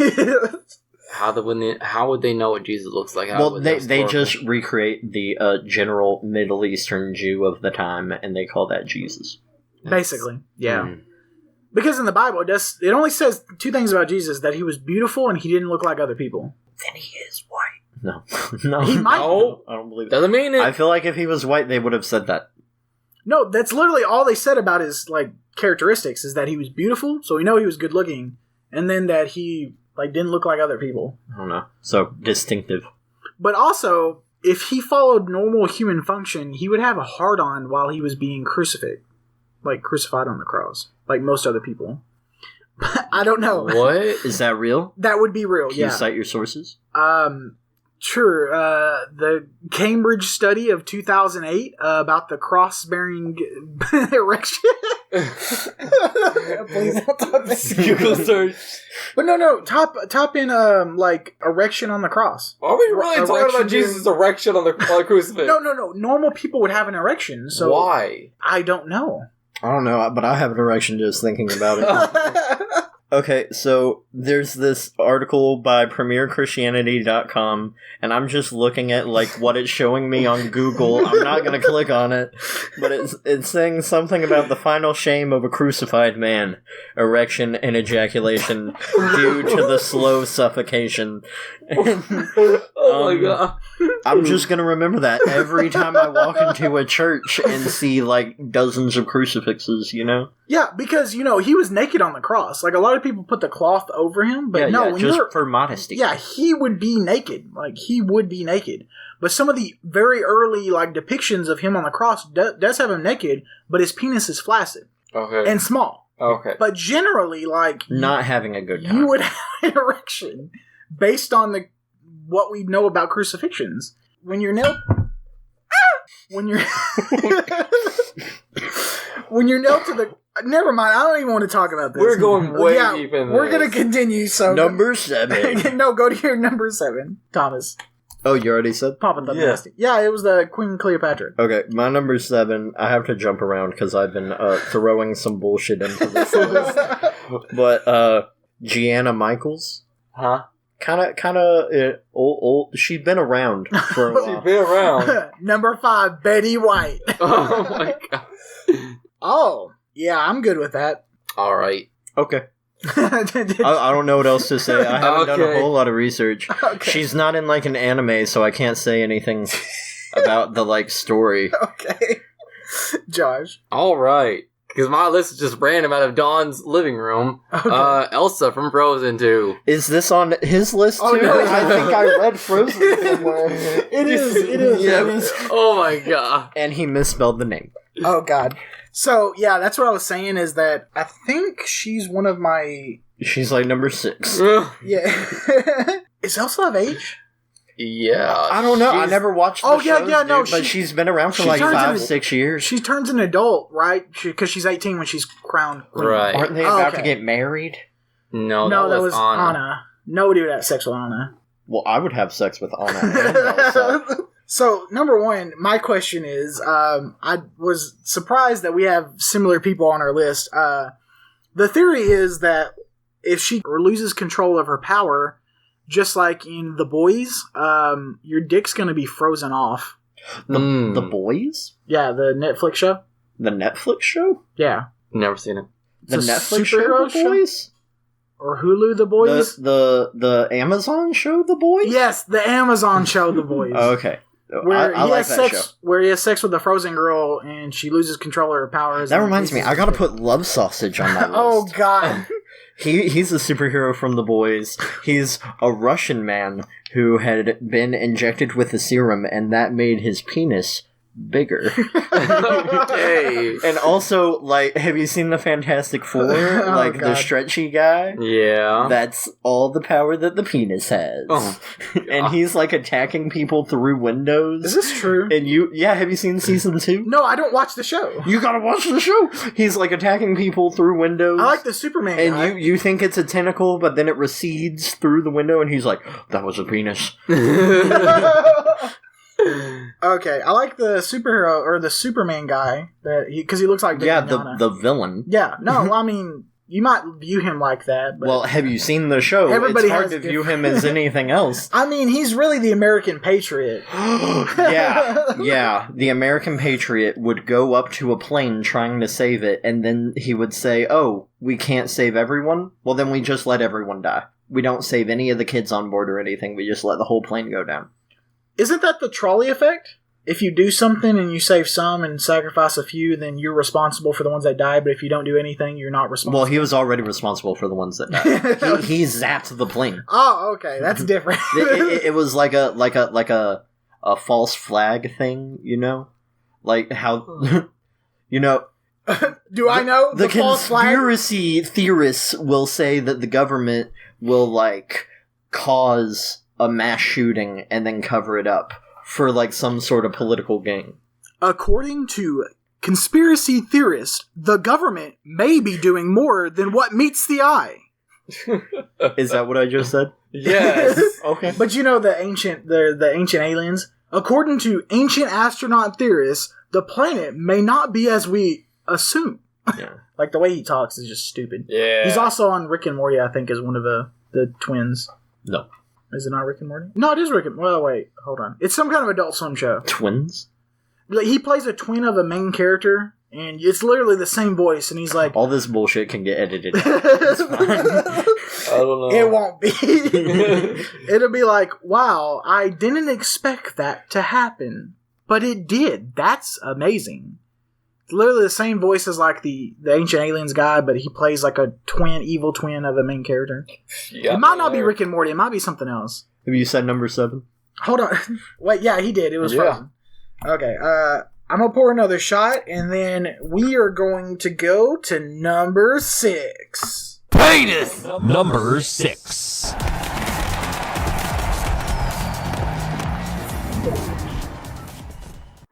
How would they know what Jesus looks like? They just recreate the general Middle Eastern Jew of the time, and they call that Jesus. Basically, yeah. Because in the Bible, it only says 2 things about Jesus: that he was beautiful and he didn't look like other people. Then he is white. No, no, he might. No, I don't believe it. Doesn't mean it. I feel like if he was white, they would have said that. No, that's literally all they said about his like characteristics is that he was beautiful, so we know he was good looking, and then that he like didn't look like other people. I don't know. So distinctive. But also, if he followed normal human function, he would have a hard-on while he was being crucified on the cross, like most other people. I don't know. What? Is that real? That would be real, Can yeah. you cite your sources? Sure. The Cambridge study of 2008 about the cross-bearing erection. Please don't talk about Google search. But no. Top in like erection on the cross. Are we really talking about Jesus' erection on the crucifix? No. Normal people would have an erection. So why? I don't know. I don't know, but I have an erection just thinking about it. Okay, so there's this article by PremierChristianity.com, and I'm just looking at like what it's showing me on Google. I'm not going to click on it, but it's saying something about the final shame of a crucified man, erection and ejaculation due to the slow suffocation. Oh my god. I'm just gonna remember that every time I walk into a church and see, like, dozens of crucifixes, you know? Yeah, because, you know, he was naked on the cross. Like, a lot of people put the cloth over him, but when just you're... for modesty. Yeah, he would be naked. Like, he would be naked. But some of the very early, like, depictions of him on the cross does have him naked, but his penis is flaccid. Okay. And small. Okay. But generally, like... Not having a good time. You would have an erection based on what we know about crucifixions. When you're nailed... When you're... when you're nailed to the... Never mind, I don't even want to talk about this. We're going way deep in We're going to continue, so... Number 7. No, go to your number 7, Thomas. Oh, you already said? Papa Thug Nasty. Yeah, it was the Queen Cleopatra. Okay, my number 7, I have to jump around because I've been throwing some bullshit into this list. But, Gianna Michaels? Huh? Kinda old. She's been around for a while. She's been around. Number 5, Betty White. Oh my god. Oh, yeah, I'm good with that. Alright. Okay. I don't know what else to say. I haven't done a whole lot of research. Okay. She's not in, like, an anime, so I can't say anything about the, like, story. Okay. Josh. Alright. Because my list is just random out of Dawn's living room. Okay. Elsa from Frozen 2. Is this on his list, too? Oh, no. I think I read Frozen somewhere. It is. Yeah. Oh my god. And he misspelled the name. Oh, God. So, yeah, that's what I was saying is that I think she's one of my... She's like number 6. Yeah. Is Elsa of age? Yeah. I don't know. I never watched the shows, no. but she's been around for like 5-6 years. She turns an adult, right? Because she's 18 when she's crowned queen. Right. Aren't they about to get married? No, that was Anna. Anna. Nobody would have sex with Anna. Well, I would have sex with Anna and Elsa. So, number 1, my question is, I was surprised that we have similar people on our list. The theory is that if she loses control of her power, just like in The Boys, your dick's going to be frozen off. The Boys? Yeah, the Netflix show. The Netflix show? Yeah. Never seen it. The It's a Netflix show, superhero The Boys? Or Hulu, The Boys? The Amazon show, The Boys? Yes, the Amazon show, The Boys. Okay. Where I he like has that sex, show. where he has sex with a frozen girl and she loses control of her powers. That reminds me, I gotta put Love Sausage on my list. Oh, God. He's a superhero from The Boys. He's a Russian man who had been injected with a serum, and that made his penis bigger. Okay. And also, like, have you seen the Fantastic Four? Like, the stretchy guy? Yeah. That's all the power that the penis has. Oh, and he's, like, attacking people through windows. Is this true? And have you seen season 2? No, I don't watch the show. You gotta watch the show! He's, like, attacking people through windows. I like the Superman guy. And you think it's a tentacle, but then it recedes through the window, and he's like, that was a penis. Okay, I like the superhero, or the Superman guy, because he looks like Big Banana. the villain. Yeah, no, I mean, you might view him like that, but... Well, have you seen the show? Everybody it's hard has to view him as anything else. I mean, he's really the American patriot. Yeah, the American patriot would go up to a plane trying to save it, and then he would say, oh, we can't save everyone? Well, then we just let everyone die. We don't save any of the kids on board or anything, we just let the whole plane go down. Isn't that the trolley effect? If you do something and you save some and sacrifice a few, then you're responsible for the ones that die, but if you don't do anything, you're not responsible. Well, he was already responsible for the ones that died. he zapped the plane. Oh, okay, that's different. it was like a false flag thing, you know? Like how, you know... Do I know the false flag? Conspiracy theorists will say that the government will, like, cause a mass shooting and then cover it up for, like, some sort of political gain. According to conspiracy theorists, the government may be doing more than what meets the eye. Is that what I just said? Yes. Okay. But you know the ancient aliens? According to ancient astronaut theorists, the planet may not be as we assume. Yeah. Like, the way he talks is just stupid. Yeah. He's also on Rick and Morty, I think, as one of the twins. No. Is it not Rick and Morty? No, it is Rick and Morty. Well, wait, hold on. It's some kind of Adult Swim show. Twins? Like, he plays a twin of a main character, and it's literally the same voice, and he's like... All this bullshit can get edited out. It's fine. I don't know. It won't be. It'll be like, wow, I didn't expect that to happen, but it did. That's amazing. It's literally the same voice as like the Ancient Aliens guy, but he plays like a evil twin of a main character. It might not be Rick and Morty. It might be something else. Have you said number 7? Hold on. Wait, yeah, he did. It was Frozen. Okay, I'm going to pour another shot, and then we are going to go to number 6. Penis! Number 6.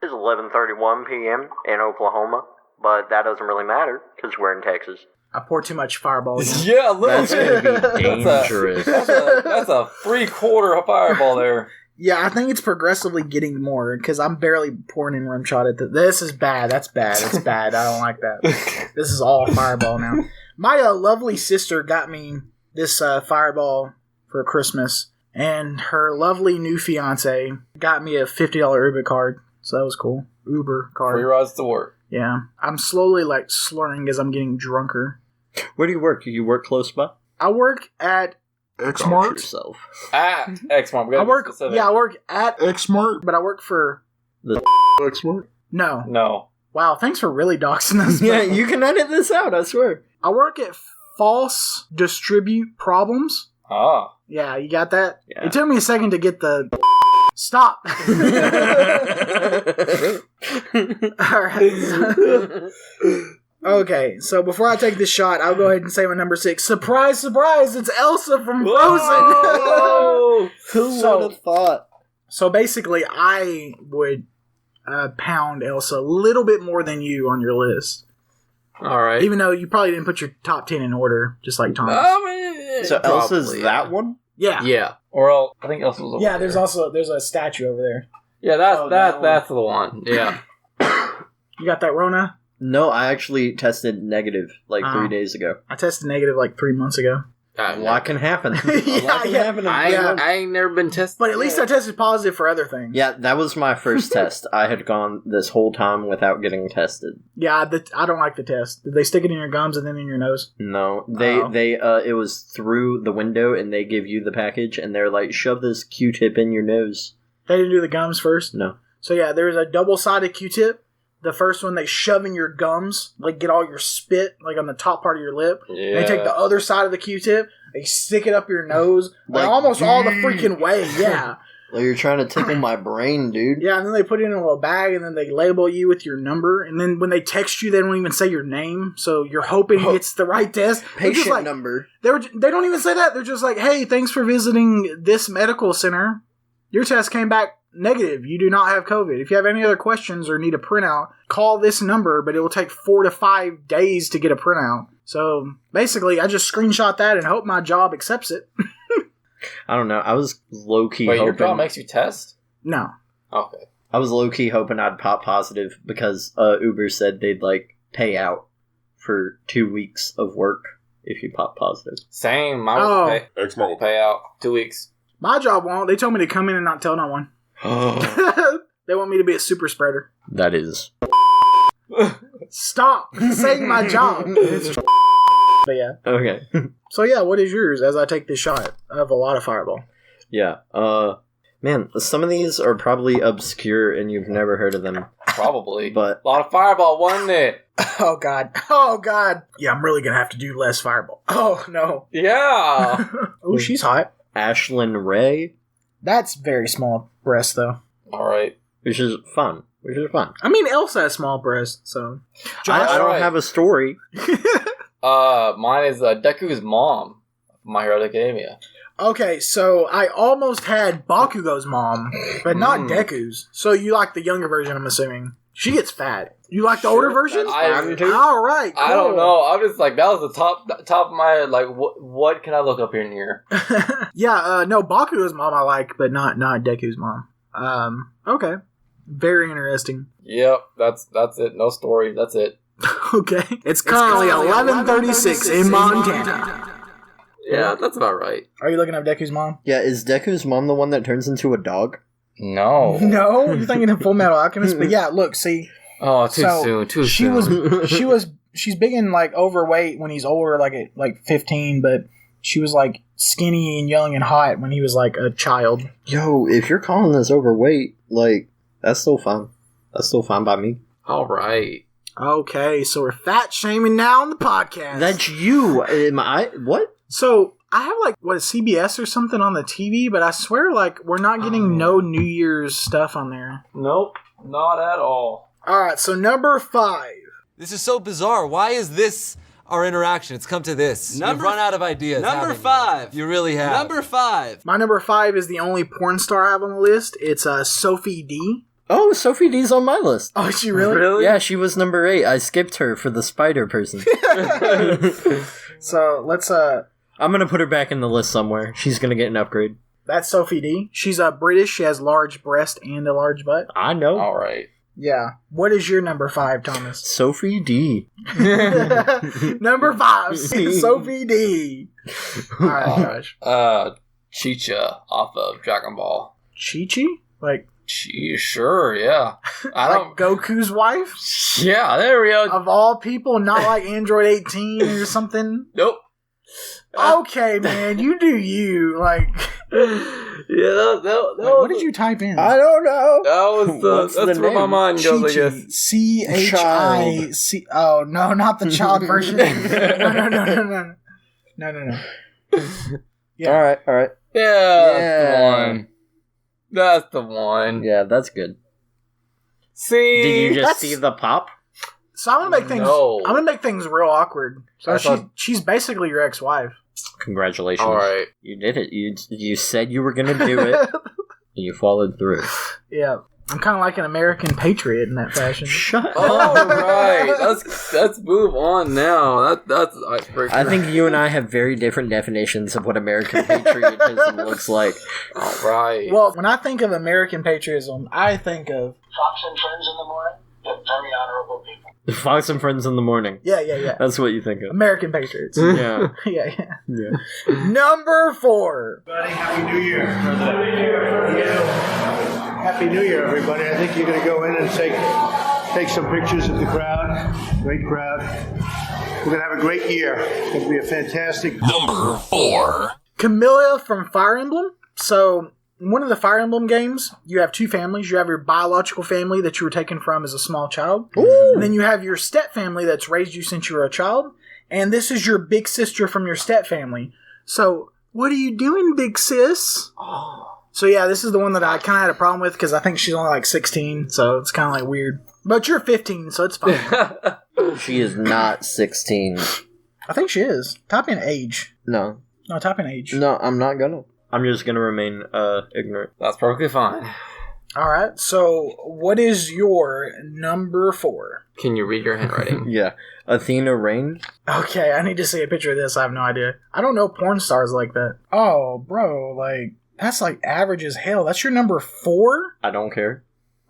It's 11:31 p.m. in Oklahoma, but that doesn't really matter because we're in Texas. I poured too much Fireball again. Yeah, a little That's going to be dangerous. That's a 3/4 Fireball there. Yeah, I think it's progressively getting more, because I'm barely pouring in rum shot at this is bad. That's bad. That's bad. I don't like that. This is all Fireball now. My lovely sister got me this Fireball for Christmas, and her lovely new fiance got me a $50 Uber card, so that was cool. Uber card. Free rides to work. Yeah. I'm slowly, like, slurring as I'm getting drunker. Where do you work? Do you work close by? I work at Xmart. Yourself. At Xmart. I work at Xmart, but I work for the Xmart. No. Wow, thanks for really doxing us. Yeah, you can edit this out, I swear. I work at False Distribute Problems. Ah. Yeah, you got that? Yeah. It took me a second to get the... Stop! Alright. Okay, so before I take this shot, I'll go ahead and say my number 6. Surprise, surprise! It's Elsa from Frozen! Who would have thought? So basically, I would pound Elsa a little bit more than you on your list. Alright. Even though you probably didn't put your top 10 in order, just like Thomas. So Elsa's that one? Yeah. Yeah. Or I think Elsa was over Yeah, there's there. there's a statue over there. Yeah, that's the one. Yeah. You got that, Rona? No, I actually tested negative 3 days ago. I tested negative 3 months ago. A lot can happen. I ain't never been tested. But at least I tested positive for other things. Yeah, that was my first test. I had gone this whole time without getting tested. Yeah, I don't like the test. Did they stick it in your gums and then in your nose? No, they it was through the window, and they give you the package, and they're like, shove this Q-tip in your nose. They didn't do the gums first? No. So yeah, there's a double-sided Q-tip. The first one they shove in your gums, get all your spit, on the top part of your lip. Yeah. They take the other side of the Q-tip, they stick it up your nose, almost all the freaking way, yeah. Like you're trying to tickle my brain, dude. Yeah, and then they put it in a little bag, and then they label you with your number, and then when they text you, they don't even say your name, so you're hoping it's the right test. Patient number. They don't even say that. They're just like, hey, thanks for visiting this medical center. Your test came back negative. You do not have COVID. If you have any other questions or need a printout, call this number, but it will take 4 to 5 days to get a printout. So basically, I just screenshot that and hope my job accepts it. I don't know. I was low-key Wait, hoping... your job makes you test? No. Okay. I was low-key hoping I'd pop positive because Uber said they'd pay out for 2 weeks of work if you pop positive. Same. My Xmart will pay out 2 weeks. My job won't. They told me to come in and not tell no one. They want me to be a super spreader. That is. Stop saying my job. But yeah. Okay. So yeah, what is yours as I take this shot of a lot of Fireball? Yeah. Man, some of these are probably obscure and you've never heard of them. Probably. But a lot of Fireball, wasn't it? Oh god. Oh god. Yeah, I'm really gonna have to do less Fireball. Oh no. Yeah. Oh, she's hot. Ashlyn Ray. That's very small breast though. Alright. Which is fun. I mean, Elsa has small breasts, so... I don't have a story. Mine is Deku's mom from My Hero Academia. Okay, so I almost had Bakugo's mom, but not Deku's. So you like the younger version, I'm assuming. She gets fat. You like the older version? All right, cool. I don't know. I'm just that was the top of my, what can I look up in here? Yeah, no, Bakugo's mom I like, but not Deku's mom. Okay. Very interesting. Yep, that's it. No story. That's it. Okay. It's currently 11:36 in Montana. Yeah, that's about right. Are you looking up Deku's mom? Yeah, is Deku's mom the one that turns into a dog? No. No? You're thinking of Full Metal Alchemist? But yeah, look, see. Oh, too soon. She's big and overweight when he's older, at 15, but she was like skinny and young and hot when he was like a child. Yo, if you're calling this overweight, like, that's still fine. That's still fine by me. All right. Okay, so we're fat shaming now on the podcast. That's you. Am I? What? So I have like CBS or something on the TV, but I swear like we're not getting no New Year's stuff on there. Nope, not at all. All right, so number 5. This is so bizarre. Why is this our interaction? It's come to this. You've run out of ideas. Number 5. You really have. Number 5. My number 5 is the only porn star I have on the list. It's Sophie D. Oh, Sophie D's on my list. Oh, is she really? Yeah, she was number 8. I skipped her for the spider person. So let's I'm gonna put her back in the list somewhere. She's gonna get an upgrade. That's Sophie D. She's British. She has large breast and a large butt. I know. All right. Yeah. What is your number 5, Thomas? Sophie D. Number 5, Sophie D. All right, Josh. Chicha off of Dragon Ball. Chi-Chi? Like Sure, yeah. I like don't. Goku's wife? Yeah, there we go. Of all people, not like Android 18 or something. Nope. Okay, man, you do you. Like, yeah, what did you type in? I don't know. That was that's where my mind goes, I guess. CHIC. Oh no, not the child version. No. Yeah. All right. Yeah, that's the one. That's the one. Yeah, that's good. See, did you just see the pop? So I'm gonna make things. No. I'm gonna make things real awkward. So she's basically your ex-wife. Congratulations! All right, you did it. You said you were gonna do it, and you followed through. Yeah, I'm kind of like an American patriot in that fashion. Shut up! All right, let's move on now. That's icebreaker. I think you and I have very different definitions of what American patriotism looks like. All right. Well, when I think of American patriotism, I think of Fox and Friends in the morning. They're very honorable people. Fox and Friends in the morning. Yeah. That's what you think of. American patriots. Yeah. yeah. Number 4. Everybody, Happy New Year. Happy New Year, everybody. I think you're going to go in and take some pictures of the crowd. Great crowd. We're going to have a great year. It's going to be a fantastic... Number 4. Camilla from Fire Emblem. So, in one of the Fire Emblem games, you have 2 families. You have your biological family that you were taken from as a small child. Ooh. And then you have your step family that's raised you since you were a child. And this is your big sister from your step family. So, what are you doing, big sis? Oh. So, yeah, this is the one that I kind of had a problem with because I think she's only like 16. So, it's kind of like weird. But you're 15, so it's fine. She is not 16. I think she is. Type in age. No, type in age. No, I'm not gonna. I'm just gonna remain ignorant. That's perfectly fine. All right. So, what is your number 4? Can you read your handwriting? Yeah. Athena Rain. Okay, I need to see a picture of this. I have no idea. I don't know porn stars like that. Oh, bro, like, that's like average as hell. That's your number 4? I don't care.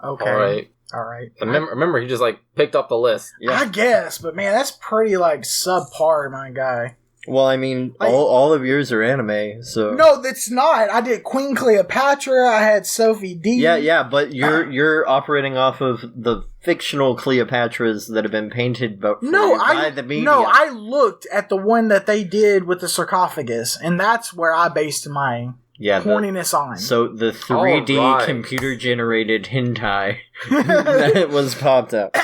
Okay. All right. Remember, he just like picked up the list. Yeah. I guess, but man, that's pretty like subpar, my guy. Well, I mean, like, all of yours are anime, so... No, that's not. I did Queen Cleopatra, I had Sophie D. Yeah, but you're operating off of the fictional Cleopatras that have been painted by the media. No, I looked at the one that they did with the sarcophagus, and that's where I based my horniness on. So the 3D computer-generated hentai that was popped up.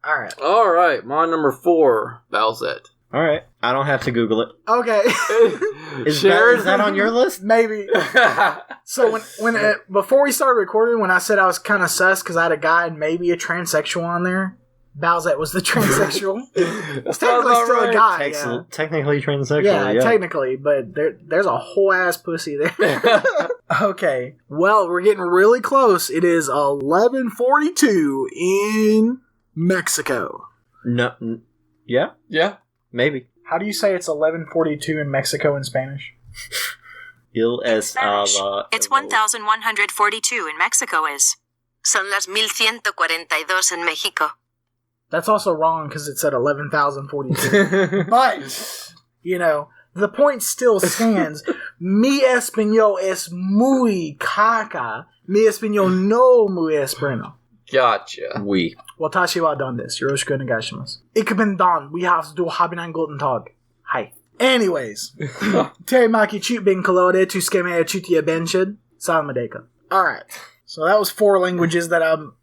All right, my number 4, Bowsette. All right, I don't have to Google it. Okay, is that on your list? Maybe. So when before we started recording, when I said I was kind of sus because I had a guy and maybe a transsexual on there, Bowsette was the transsexual. It's technically still a guy. Technically transsexual. Yeah, technically, but there's a whole ass pussy there. Okay, well, we're getting really close. It is 11:42 in Mexico. No. Yeah. Maybe. How do you say it's 11:42 in Mexico in Spanish? It's 1142 in Mexico is. Son las 1142 en Mexico. That's also wrong because it's at 11,042. But, the point still stands. Mi español es muy caca. Mi español no muy es bueno. Gotcha. Oui. Watashi wa don desu. Yoroshiku onegaishimasu. Ich bin don. We have to do haben einen guten Tag. Hi. Anyways. Terry Maki Chut Ben Kolode to Skemea Chutia Benchid Salmadeka. Alright. So that was 4 languages that I'm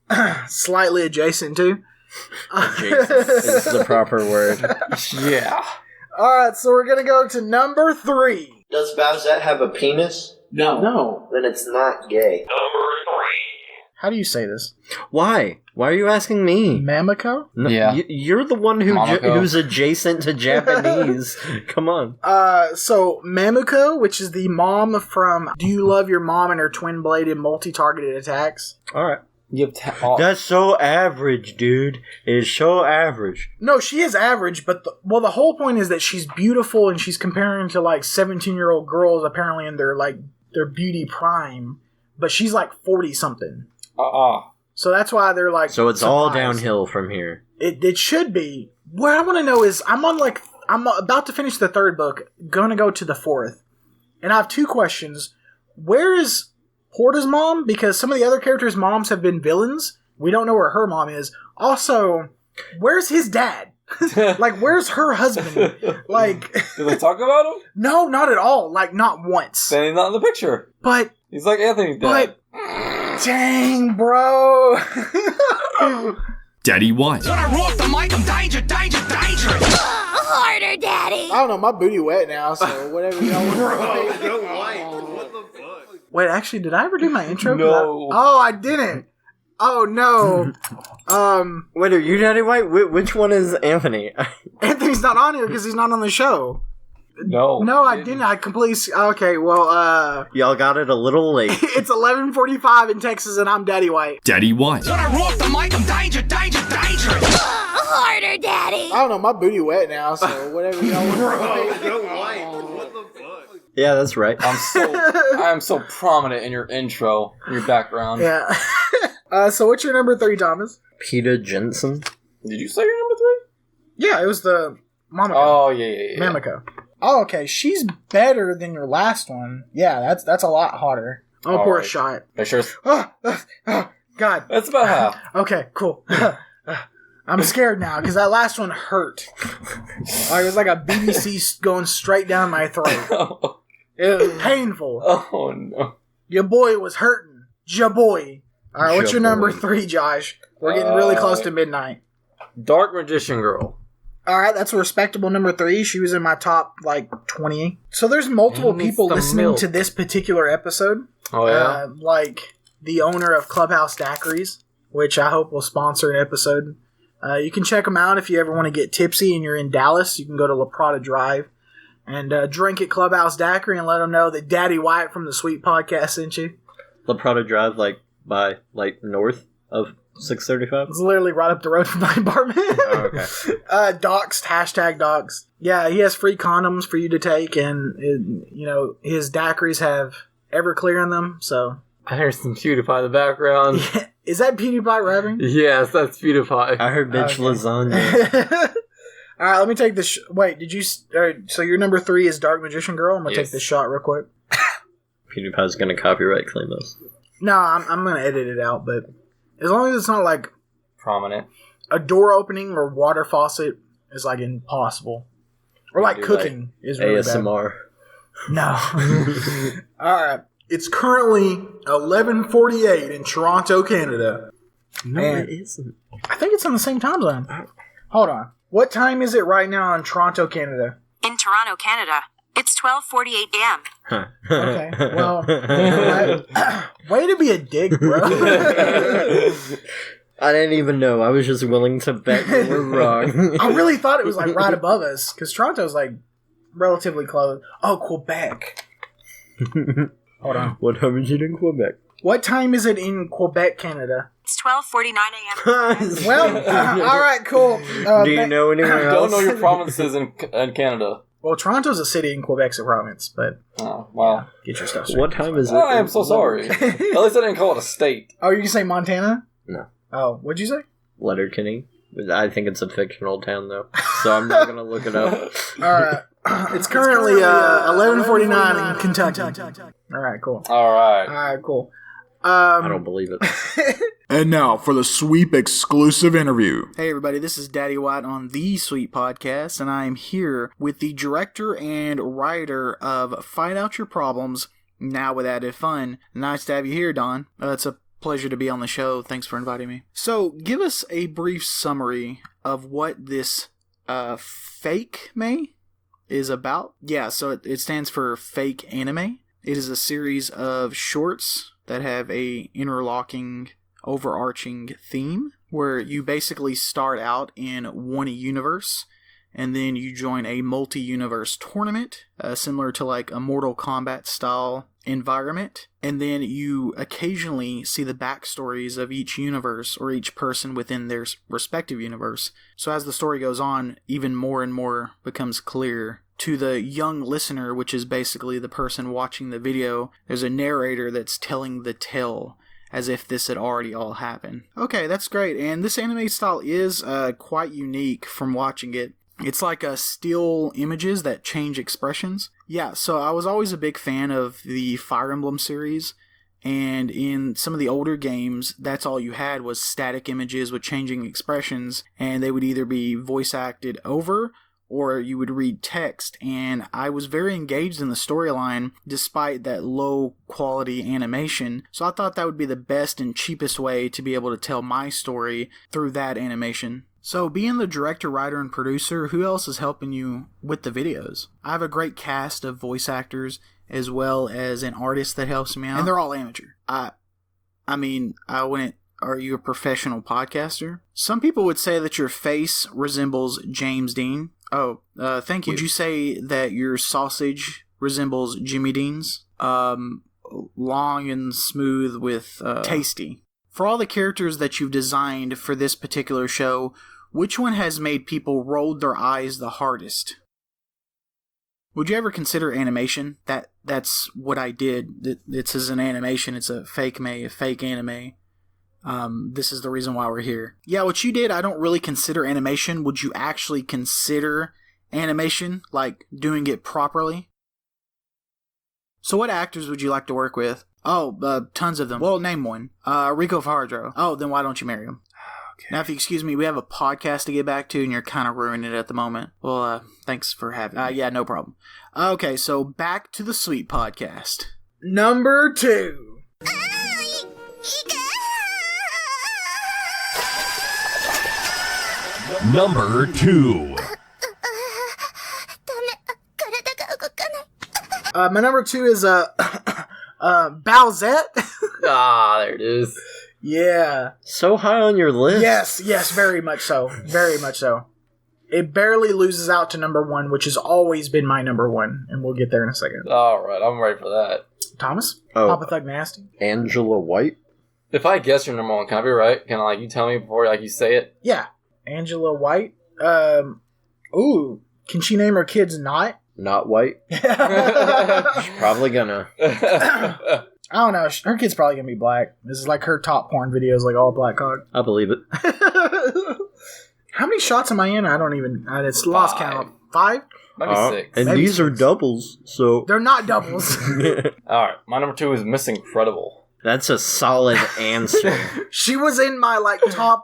slightly adjacent to. Adjacent is the proper word. Yeah. Alright, so we're gonna go to number 3. Does Bowsette have a penis? No. Then it's not gay. How do you say this? Why? Why are you asking me? Mamiko? No, Yeah. You're the one who's adjacent to Japanese. Come on. So Mamuko, which is the mom from Do You Love Your Mom and Her Twin-Bladed Multi-Targeted Attacks? Alright. That's so average, dude. It's so average. No, she is average, but the whole point is that she's beautiful and she's comparing to like 17-year-old girls apparently in their beauty prime, but she's like 40-something. So that's why they're like... So it's surprised. all downhill from here. It should be. What I want to know is, I'm about to finish the 3rd book, gonna go to the 4th, and I have 2 questions. Where is Porta's mom? Because some of the other characters' moms have been villains. We don't know where her mom is. Also, where's his dad? Like, where's her husband? Like... Did they talk about him? No, not at all. Like, not once. Then he's not in the picture. But... He's like Anthony's dad. Dang, bro. Daddy White. When I roll off the mic, I'm dangerous. Harder, Daddy. I don't know, my booty wet now, so whatever y'all want. What the fuck? Wait, actually, did I ever do my intro? No. I didn't. Oh, no. Wait, are you Daddy White? Which one is Anthony? Anthony's not on here because he's not on the show. No, I didn't. I completely... Okay, well, Y'all got it a little late. It's 11:45 in Texas, and I'm Daddy White. Daddy White. When I roll off the mic, I'm dangerous. Harder, Daddy. I don't know, my booty wet now, so whatever y'all want. What the fuck? Yeah, that's right. I am so prominent in your intro, in your background. Yeah. So what's your number 3, Thomas? Peter Jensen. Did you say your number 3? Yeah, it was the Mamiko. Oh, yeah. Mamiko. Oh, okay. She's better than your last one. Yeah, that's a lot hotter. I'll pour a shot. Make sure. God. That's about half. Okay, cool. I'm scared now because that last one hurt. It was like a BBC going straight down my throat. It was painful. Oh no. Your boy was hurting. Ya boy. All right, what's your number 3, Josh? We're getting really close to midnight. Dark Magician Girl. All right, that's a respectable number 3. She was in my top, 20. So there's multiple people listening to this particular episode. Oh, yeah? Like the owner of Clubhouse Daiquiris, which I hope will sponsor an episode. You can check them out if you ever want to get tipsy and you're in Dallas. You can go to La Prada Drive and drink at Clubhouse Daiquiri and let them know that Daddy White from the Sweet Podcast sent you. La Prada Drive, by north of 635? It's literally right up the road from my apartment. Oh, okay. Doxed, #doxed. Yeah, he has free condoms for you to take, and his daiquiris have Everclear in them, so... I heard some PewDiePie in the background. Is that PewDiePie rapping? Yes, that's PewDiePie. I heard bitch lasagna. Alright, let me take this... Wait, did you... so your number 3 is Dark Magician Girl? I'm gonna take this shot real quick. PewDiePie's gonna copyright claim us. No, I'm gonna edit it out, but... As long as it's not, prominent. A door opening or water faucet is, impossible. Or, cooking is really ASMR. bad. No. Alright. It's currently 11:48 in Toronto, Canada. No, it isn't. I think it's on the same time zone. Hold on. What time is it right now in Toronto, Canada? In Toronto, Canada, it's 12:48 a.m. Okay, well, way to be a dick, bro. I didn't even know. I was just willing to bet you were wrong. I really thought it was right above us because Toronto's relatively close. Oh, Quebec. Hold on. What time is it in Quebec? What time is it in Quebec, Canada? It's 12:49 a.m. Well, all right, cool. Do you know anywhere else? Don't know your provinces in Canada. Well, Toronto's a city and Quebec's a province, but... Oh, wow. Get your stuff straight. What time is it? Oh, I am so sorry. At least I didn't call it a state. Oh, you can say Montana? No. Oh, what'd you say? Letterkenny. I think it's a fictional town, though, so I'm not going to look it up. Alright. It's currently 11:49 in Kentucky. Alright, cool. Alright. Alright, cool. I don't believe it. And now for the Sweep exclusive interview. Hey everybody, this is Daddy White on the Sweet Podcast, and I am here with the director and writer of Fight Out Your Problems, now with added fun. Nice to have you here, Don. It's a pleasure to be on the show. Thanks for inviting me. So, give us a brief summary of what this Fake May is about. Yeah, so it stands for Fake Anime. It is a series of shorts that have a interlocking, overarching theme where you basically start out in one universe and then you join a multi-universe tournament, similar to like a Mortal Kombat style environment, and then you occasionally see the backstories of each universe or each person within their respective universe. So as the story goes on, even more and more becomes clear to the young listener, which is basically the person watching the video. There's a narrator that's telling the tale as if this had already all happened. Okay, that's great. And this anime style is quite unique from watching it. It's like still images that change expressions. Yeah, so I was always a big fan of the Fire Emblem series, and in some of the older games, that's all you had was static images with changing expressions, and they would either be voice acted over, or you would read text, and I was very engaged in the storyline despite that low quality animation, so I thought that would be the best and cheapest way to be able to tell my story through that animation. So, being the director, writer, and producer, who else is helping you with the videos? I have a great cast of voice actors, as well as an artist that helps me out, and they're all amateur. I wouldn't... Are you a professional podcaster? Some people would say that your face resembles James Dean. Oh, thank you. Would you say that your sausage resembles Jimmy Dean's? Long and smooth with tasty. For all the characters that you've designed for this particular show, which one has made people roll their eyes the hardest? Would you ever consider animation? That's what I did. This is an animation. It's a fake anime. This is the reason why we're here. Yeah, what you did, I don't really consider animation. Would you actually consider animation, like doing it properly? So what actors would you like to work with? Oh, tons of them. Well, name one. Rico Farjo. Oh, then why don't you marry him? Okay. Now, if you excuse me, we have a podcast to get back to, and you're kind of ruining it at the moment. Well, thanks for having... yeah, no problem. Okay, so back to the Sweet Podcast. Number 2. Number 2. My number 2 is Bowsette. There it is. Yeah. So high on your list. Yes, very much so. Very much so. It barely loses out to number 1, which has always been my number 1, and we'll get there in a second. Alright, I'm ready for that. Thomas? Oh. Papa Thug Nasty? Angela White? If I guess your number 1, can I be right? Can you tell me before you say it? Yeah. Angela White. Ooh. Can she name her kids Not White? She's probably gonna. I don't know. Her kid's probably gonna be black. This is like her top porn videos, like all black cock. I believe it. How many shots am I in? I don't even... It's lost count. 5? Maybe 6. And Maybe these 6. are doubles, so... They're not doubles. Alright, my number 2 is Miss Incredible. That's a solid answer. She was in my, top,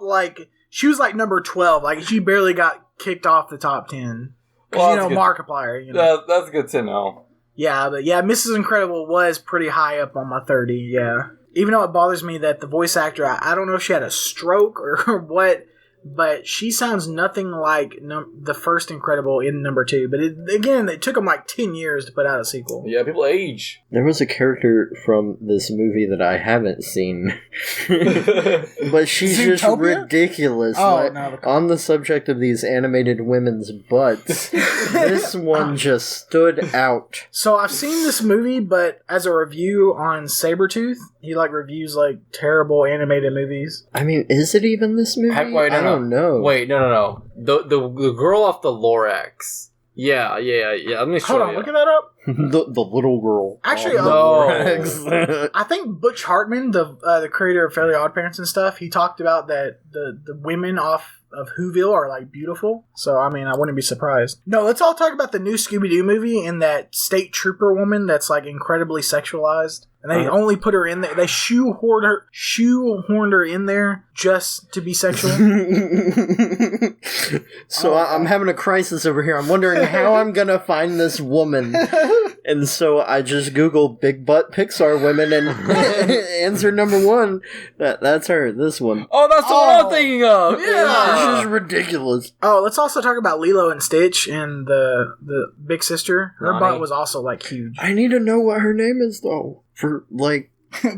She was, number 12. She barely got kicked off the top 10. Because, Markiplier, That's good to know. Yeah, but Mrs. Incredible was pretty high up on my 30, yeah. Even though it bothers me that the voice actor, I don't know if she had a stroke or what, but she sounds nothing like the first Incredible in number 2. But it took them 10 years to put out a sequel. Yeah, people age. There was a character from this movie that I haven't seen. But she's just ridiculous. Oh, no. On the subject of these animated women's butts, this one just stood out. So I've seen this movie, but as a review on Sabretooth, he reviews terrible animated movies. I mean, is it even this movie? Wait, I don't know. Wait, no. The girl off the Lorax. Yeah. Let me show you. Hold on, looking that up. the little girl. Actually, no. I think Butch Hartman, the creator of Fairly Odd Parents and stuff, he talked about that the women off of Whoville are like beautiful. So I mean, I wouldn't be surprised. No, let's all talk about the new Scooby-Doo movie and that state trooper woman that's like incredibly sexualized. And they only put her in there. They shoehorned her in there just to be sexual. So I'm having a crisis over here. I'm wondering how I'm gonna find this woman. And so I just Google big butt Pixar women and answer number one. That's her, this one. Oh, that's the one I'm thinking of. Yeah. This is ridiculous. Oh, let's also talk about Lilo and Stitch and the big sister. Her Ronnie. butt was also like huge. I need to know what her name is though. For like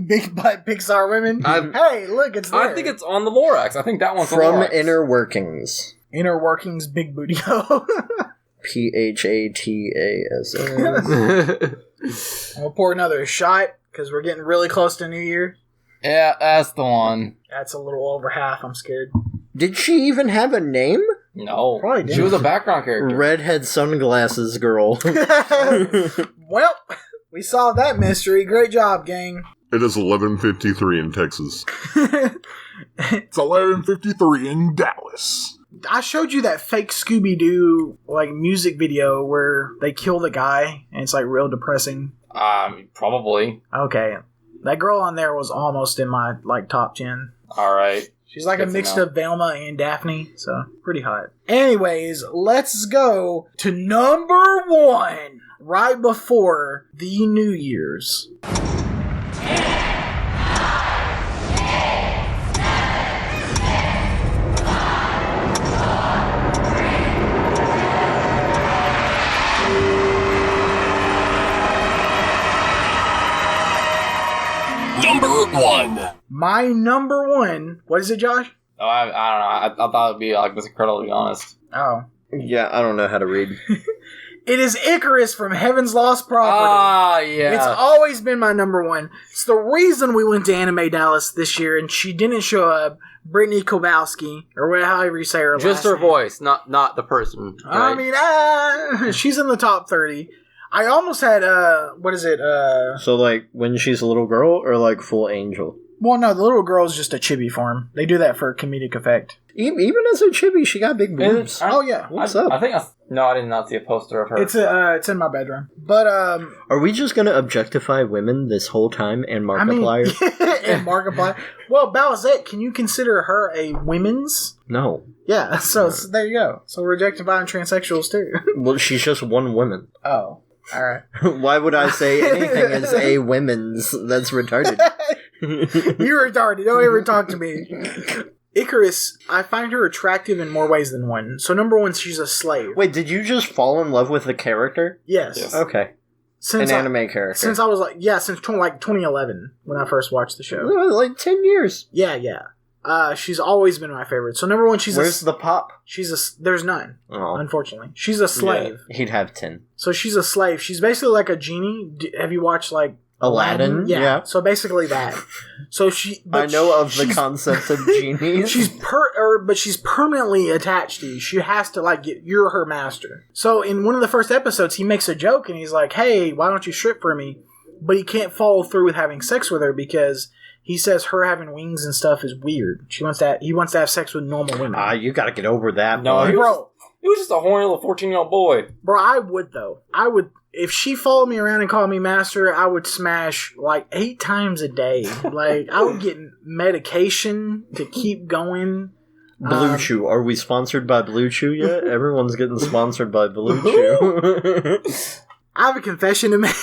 Big butt Pixar women. Hey, look, it's there. I think it's on the Lorax. I think that one's from on the Lorax. Inner Workings. Inner Workings Big Booty. PHATASS. We'll pour another shot because we're getting really close to New Year. Yeah, that's the one. That's a little over half. I'm scared. Did she even have a name? No. Probably didn't. She was a background character. Redhead sunglasses girl. Well, we solved that mystery. Great job, gang. It is 11:53 in Texas. It's 11:53 in Dallas. I showed you that fake Scooby-Doo like music video where they kill the guy and it's like real depressing. Probably. Okay. That girl on there was almost in my like top 10. All right. She's like Good a to mix know. of Velma and Daphne, so pretty hot. Anyways, let's go to number 1 right before the New Year's. Number 1. My number 1. What is it, Josh? Oh, I don't know. I thought it'd be like this incredibly honest. Oh. Yeah, I don't know how to read. It is Icarus from Heaven's Lost Property. Ah, yeah. It's always been my number 1. It's the reason we went to Anime Dallas this year and she didn't show up. Brittany Kowalski, or however you say her Just last her name. voice, not the person. I Right? mean, she's in the top 30. I almost had, what is it? So, like, when she's a little girl or, like, full angel? Well, no, the little girl's just a chibi form. They do that for comedic effect. Even as a chibi, she got big boobs. Oh, yeah. What's up? I think I did not see a poster of her. It's in my bedroom. But, Are we just gonna objectify women this whole time and Markiplier? and Markiplier. Well, Bowsette, can you consider her a women's? No. Yeah, so there you go. So we're objectifying transsexuals, too. Well, she's just one woman. Oh. All right. Why would I say anything is a women's? That's retarded. You're retarded. Don't ever talk to me. Icarus, I find her attractive in more ways than one. So number 1, she's a slave. Wait, did you just fall in love with the character? Yes. Okay. Since An anime character. Since I was since 2011 when I first watched the show. Like 10 years. Yeah. She's always been my favorite. So number 1, Where's the pop? There's none. Oh. Unfortunately. She's a slave. Yeah, he'd have 10. So she's a slave. She's basically like a genie. Have you watched like Aladdin? Yeah. So basically that. So I know of the concept of genies. But she's permanently attached to you. She has to you're her master. So in one of the first episodes, he makes a joke and he's like, "Hey, why don't you strip for me?" But he can't follow through with having sex with her because he says her having wings and stuff is weird. He wants to have sex with normal women. You gotta get over that. No, boy. He was just a horny little 14-year-old boy. Bro, I would though. If she followed me around and called me master, I would smash 8 times a day. I would get medication to keep going. Blue Chew. Are we sponsored by Blue Chew yet? Everyone's getting sponsored by Blue Chew. I have a confession to make.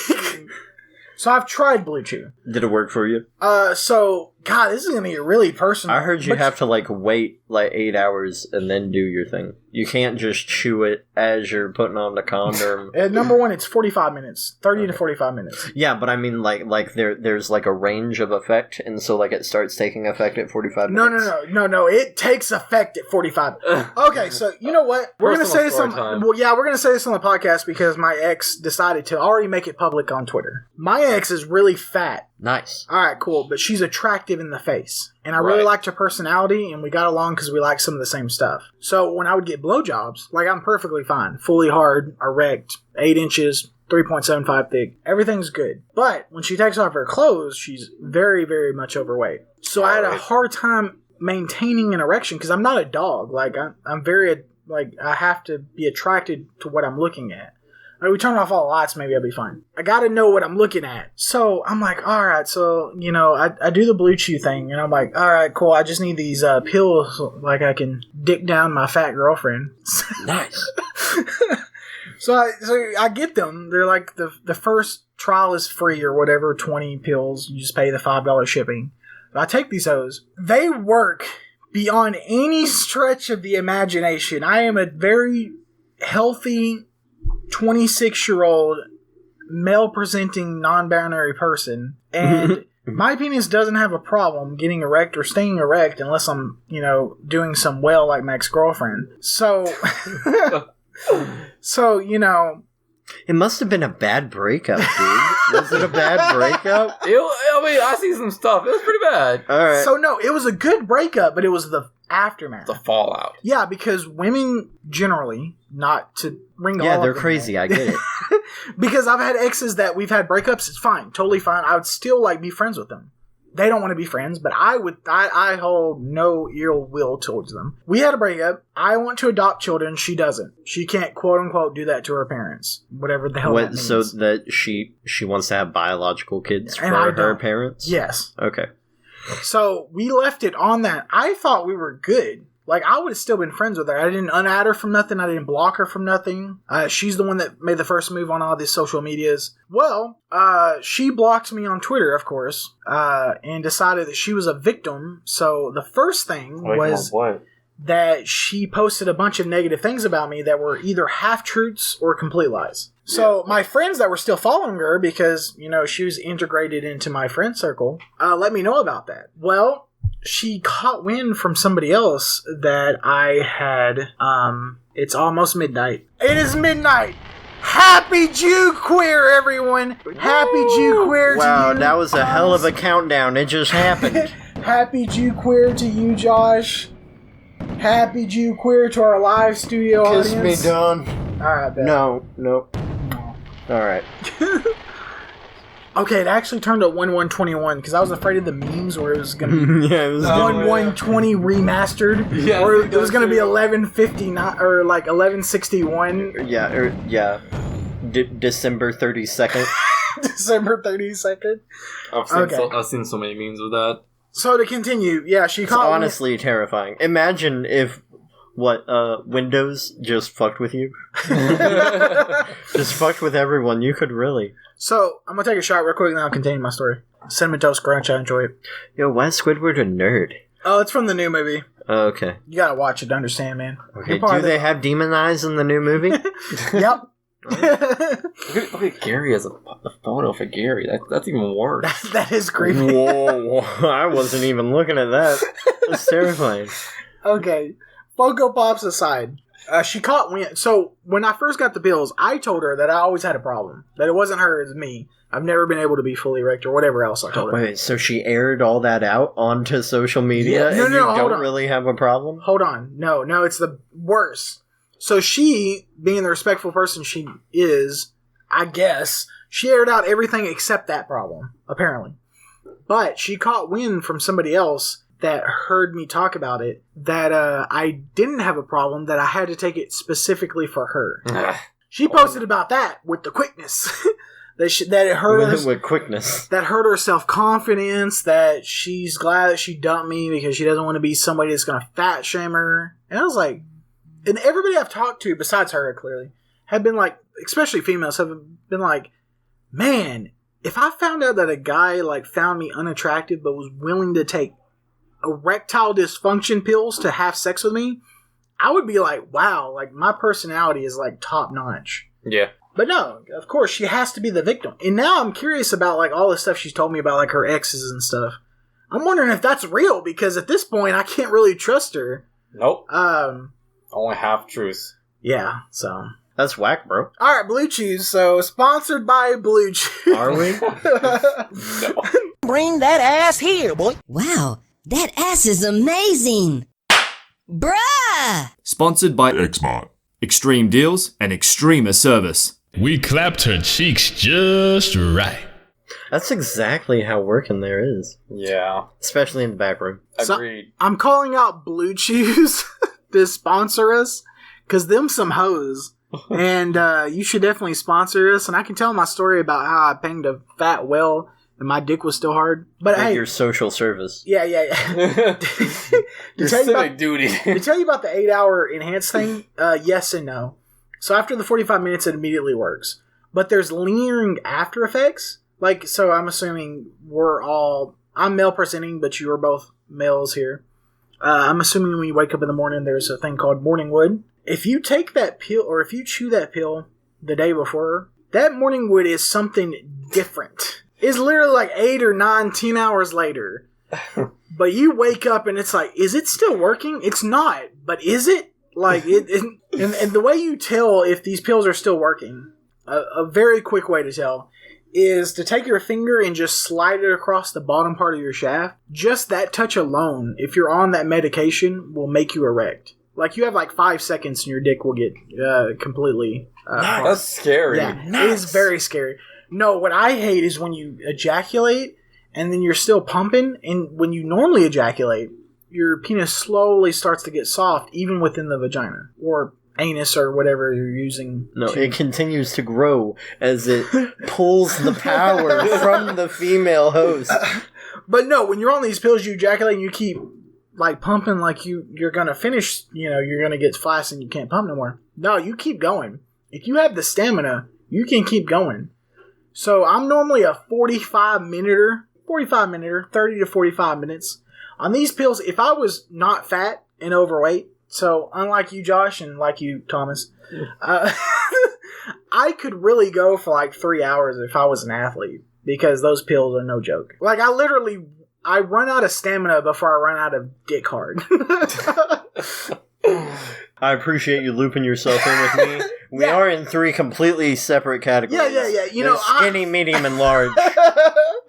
So I've tried Blue Chew. Did it work for you? God, this is going to get really personal. I heard you have to wait 8 hours and then do your thing. You can't just chew it as you're putting on the condom. Number 1, it's 45 minutes. 30 to 45 minutes. Yeah, but I mean there's a range of effect, and so it starts taking effect at 45 minutes. No. It takes effect at 45. Okay, so you know what? We're going to say this on we're going to say this on the podcast because my ex decided to already make it public on Twitter. My ex is really fat. Nice. All right, cool, but she's attractive in the face. And I really liked her personality, and we got along because we liked some of the same stuff. So when I would get blowjobs, I'm perfectly fine. Fully hard, erect, 8 inches, 3.75 thick. Everything's good. But when she takes off her clothes, she's very, very much overweight. So I had a hard time maintaining an erection because I'm not a dog. Like I'm very like I have to be attracted to what I'm looking at. Like, we turn off all the lights, maybe I'll be fine. I gotta know what I'm looking at. So I'm like, all right. So I do the Blue Chew thing, and I'm like, all right, cool. I just need these pills, like I can dick down my fat girlfriend. Nice. So I get them. They're like the first trial is free or whatever, 20 pills. You just pay the $5 shipping. I take these O's. They work beyond any stretch of the imagination. I am a very healthy 26-year-old male-presenting non-binary person, and my penis doesn't have a problem getting erect or staying erect unless I'm, doing some well like my ex-girlfriend. So, It must have been a bad breakup, dude. Was it a bad breakup? I see some stuff. It was pretty bad. All right. So, no, it was a good breakup, but it was the aftermath. The fallout. Yeah, because women generally, not to ring all Yeah, up they're in crazy. there. I get it. Because I've had exes that we've had breakups. It's fine. Totally fine. I would still be friends with them. They don't want to be friends, but I hold no ill will towards them. We had a breakup. I want to adopt children. She doesn't. She can't, quote unquote, do that to her parents. Whatever the hell that means. So that she wants to have biological kids And for I her don't. parents? Yes. Okay. So we left it on that. I thought we were good. Like, I would have still been friends with her. I didn't unadd her from nothing. I didn't block her from nothing. She's the one that made the first move on all these social medias. Well, she blocked me on Twitter, of course, and decided that she was a victim. So the first thing was that she posted a bunch of negative things about me that were either half-truths or complete lies. So my friends that were still following her because, she was integrated into my friend circle, let me know about that. Well, she caught wind from somebody else that I had, it's almost midnight. It is midnight! Happy Jew Queer, everyone! Happy Jew Queer to you! Wow, that was a hell of a countdown. It just happened. Happy Jew Queer to you, Josh. Happy Jew Queer to our live studio Kiss audience. me, Don. Alright, bet. No. Alright. Okay, it actually turned to 1121 because I was afraid of the memes where it was going to be Yeah, it was 1120 remastered. Yeah, or it was going to be 1159 or like 1161. Yeah. December 32nd. December 32nd. I've seen so many memes with that. So to continue, yeah, she It's caught honestly terrifying. Imagine if Windows just fucked with you. Just fucked with everyone. You could really. So, I'm going to take a shot real quick and then I'll continue my story. Cinnamon Toast Crunch, I enjoy it. Yo, why is Squidward a nerd? Oh, it's from the new movie. Oh, okay. You gotta watch it to understand, man. Okay, do they have demon eyes in the new movie? Yep. Look at Gary as a photo for Gary. That's even worse. That is creepy. Whoa, I wasn't even looking at that. That's terrifying. Okay, Funko Pops aside, she caught wind. So when I first got the bills, I told her that I always had a problem. That it wasn't her, it was me. I've never been able to be fully erect or whatever else I told her. Wait, so she aired all that out onto social media and you don't really have a problem? Hold on. No, it's the worst. So she, being the respectful person she is, I guess, she aired out everything except that problem, apparently. But she caught wind from somebody else that heard me talk about it, that I didn't have a problem, that I had to take it specifically for her. She posted about that with the quickness. that it hurt her with quickness. That hurt her self-confidence, that she's glad that she dumped me because she doesn't want to be somebody that's going to fat shame her. And I was like, and everybody I've talked to, besides her clearly, have been like, especially females, have been like, man, if I found out that a guy like found me unattractive but was willing to take erectile dysfunction pills to have sex with me, I would be like, wow, like my personality is like top notch. Yeah. But no, of course, she has to be the victim. And now I'm curious about like all the stuff she's told me about like her exes and stuff. I'm wondering if that's real because at this point I can't really trust her. Nope. Only half truths. Yeah, so. That's whack, bro. Alright, Blue Chews. So, sponsored by Blue Chews. Are we? No. Bring that ass here, boy. Wow, that ass is amazing. Bruh! Sponsored by Xmont. Extreme Deals and Extrema Service. We clapped her cheeks just right. That's exactly how working there is. Yeah. Especially in the back room. Agreed. So, I'm calling out Blue Chews to sponsor us, because them some hoes. And you should definitely sponsor us. And I can tell my story about how I banged a fat whale and my dick was still hard. But Like hey, your social service. yeah. Your civic duty. To tell you about the 8-hour enhanced thing, yes and no. So after the 45 minutes, it immediately works. But there's lingering after effects. Like, so I'm assuming I'm male presenting, but you are both males here. I'm assuming when you wake up in the morning, there's a thing called morning wood. If you take that pill, or if you chew that pill the day before, that morning wood is something different. It's literally like 8 or 9, 10 hours later. But you wake up and it's like, is it still working? It's not, but is it? Like, and the way you tell if these pills are still working, a very quick way to tell, is to take your finger and just slide it across the bottom part of your shaft. Just that touch alone, if you're on that medication, will make you erect. Like, you have like 5 seconds and your dick will get completely... That's scary. Yeah, it is very scary. No, what I hate is when you ejaculate and then you're still pumping, and when you normally ejaculate, your penis slowly starts to get soft even within the vagina or anus or whatever you're using. No, it continues to grow as it pulls the power from the female host. But no, when you're on these pills, you ejaculate and you keep like pumping like you're gonna finish, you're gonna get flaccid and you can't pump no more. No, you keep going. If you have the stamina, you can keep going. So I'm normally a 45 minute, 30 to 45 minutes. On these pills, if I was not fat and overweight, so unlike you, Josh, and like you, Thomas, I could really go for like 3 hours if I was an athlete, because those pills are no joke. Like, I run out of stamina before I run out of dick hard. I appreciate you looping yourself in with me. We are in 3 completely separate categories. Yeah. There's skinny, medium, and large.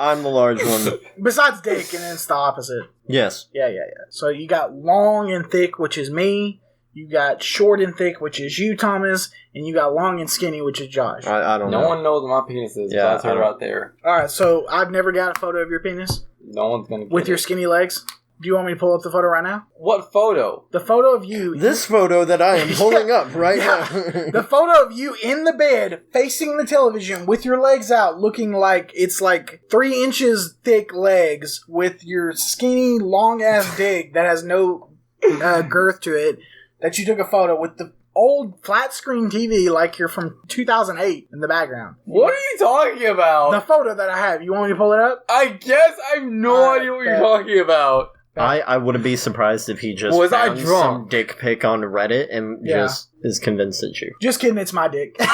I'm the large one. Besides dick, and it's the opposite. Yes. Yeah. So you got long and thick, which is me. You got short and thick, which is you, Thomas. And you got long and skinny, which is Josh. I don't know. No one knows what my penis is. Yeah, That's right out there. Alright, so I've never got a photo of your penis. No one's going to get with your skinny legs. Do you want me to pull up the photo right now? What photo? The photo of you. This photo that I am pulling up right now. The photo of you in the bed, facing the television, with your legs out, looking like it's like 3 inches thick legs, with your skinny, long-ass dick that has no girth to it, that you took a photo with the old flat-screen TV like you're from 2008 in the background. What are you talking about? The photo that I have. You want me to pull it up? I guess I have no idea what you're talking about. I wouldn't be surprised if he just found some dick pic on Reddit and just is convinced it's you. Just kidding, it's my dick. You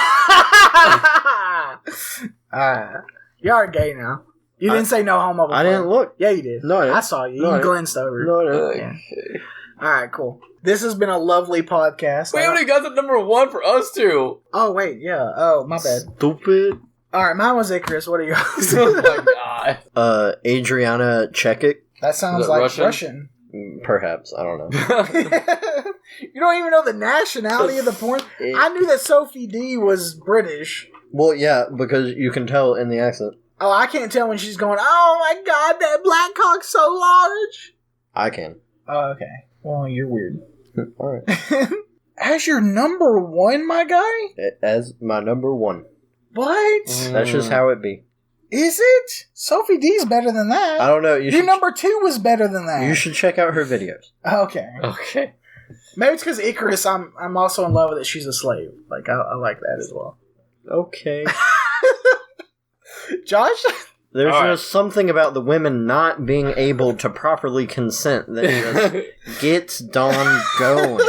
are gay now. You didn't say no homo before. I didn't look. Yeah, you did. No, I saw you. You glanced over. No, I didn't. Yeah. Alright, cool. This has been a lovely podcast. We already got the number 1 for us two. Oh, wait, yeah. Oh, my bad. Stupid. Alright, mine was Icarus. What are yours? Oh my god. Adriana Chekic. That sounds like Russian. Perhaps. I don't know. You don't even know the nationality of the porn? I knew that Sophie D was British. Well, yeah, because you can tell in the accent. Oh, I can't tell when she's going, oh my god, that black cock's so large. I can. Oh, okay. Well, you're weird. Alright. As your number 1, my guy? As my number 1. What? That's just how it be. Is it? Sophie D's better than that. I don't know. Your number 2 was better than that. You should check out her videos. Okay. Maybe it's because Icarus, I'm also in love with it. She's a slave. Like, I like that as well. Okay. Josh? There's just something about the women not being able to properly consent that just gets Dawn going.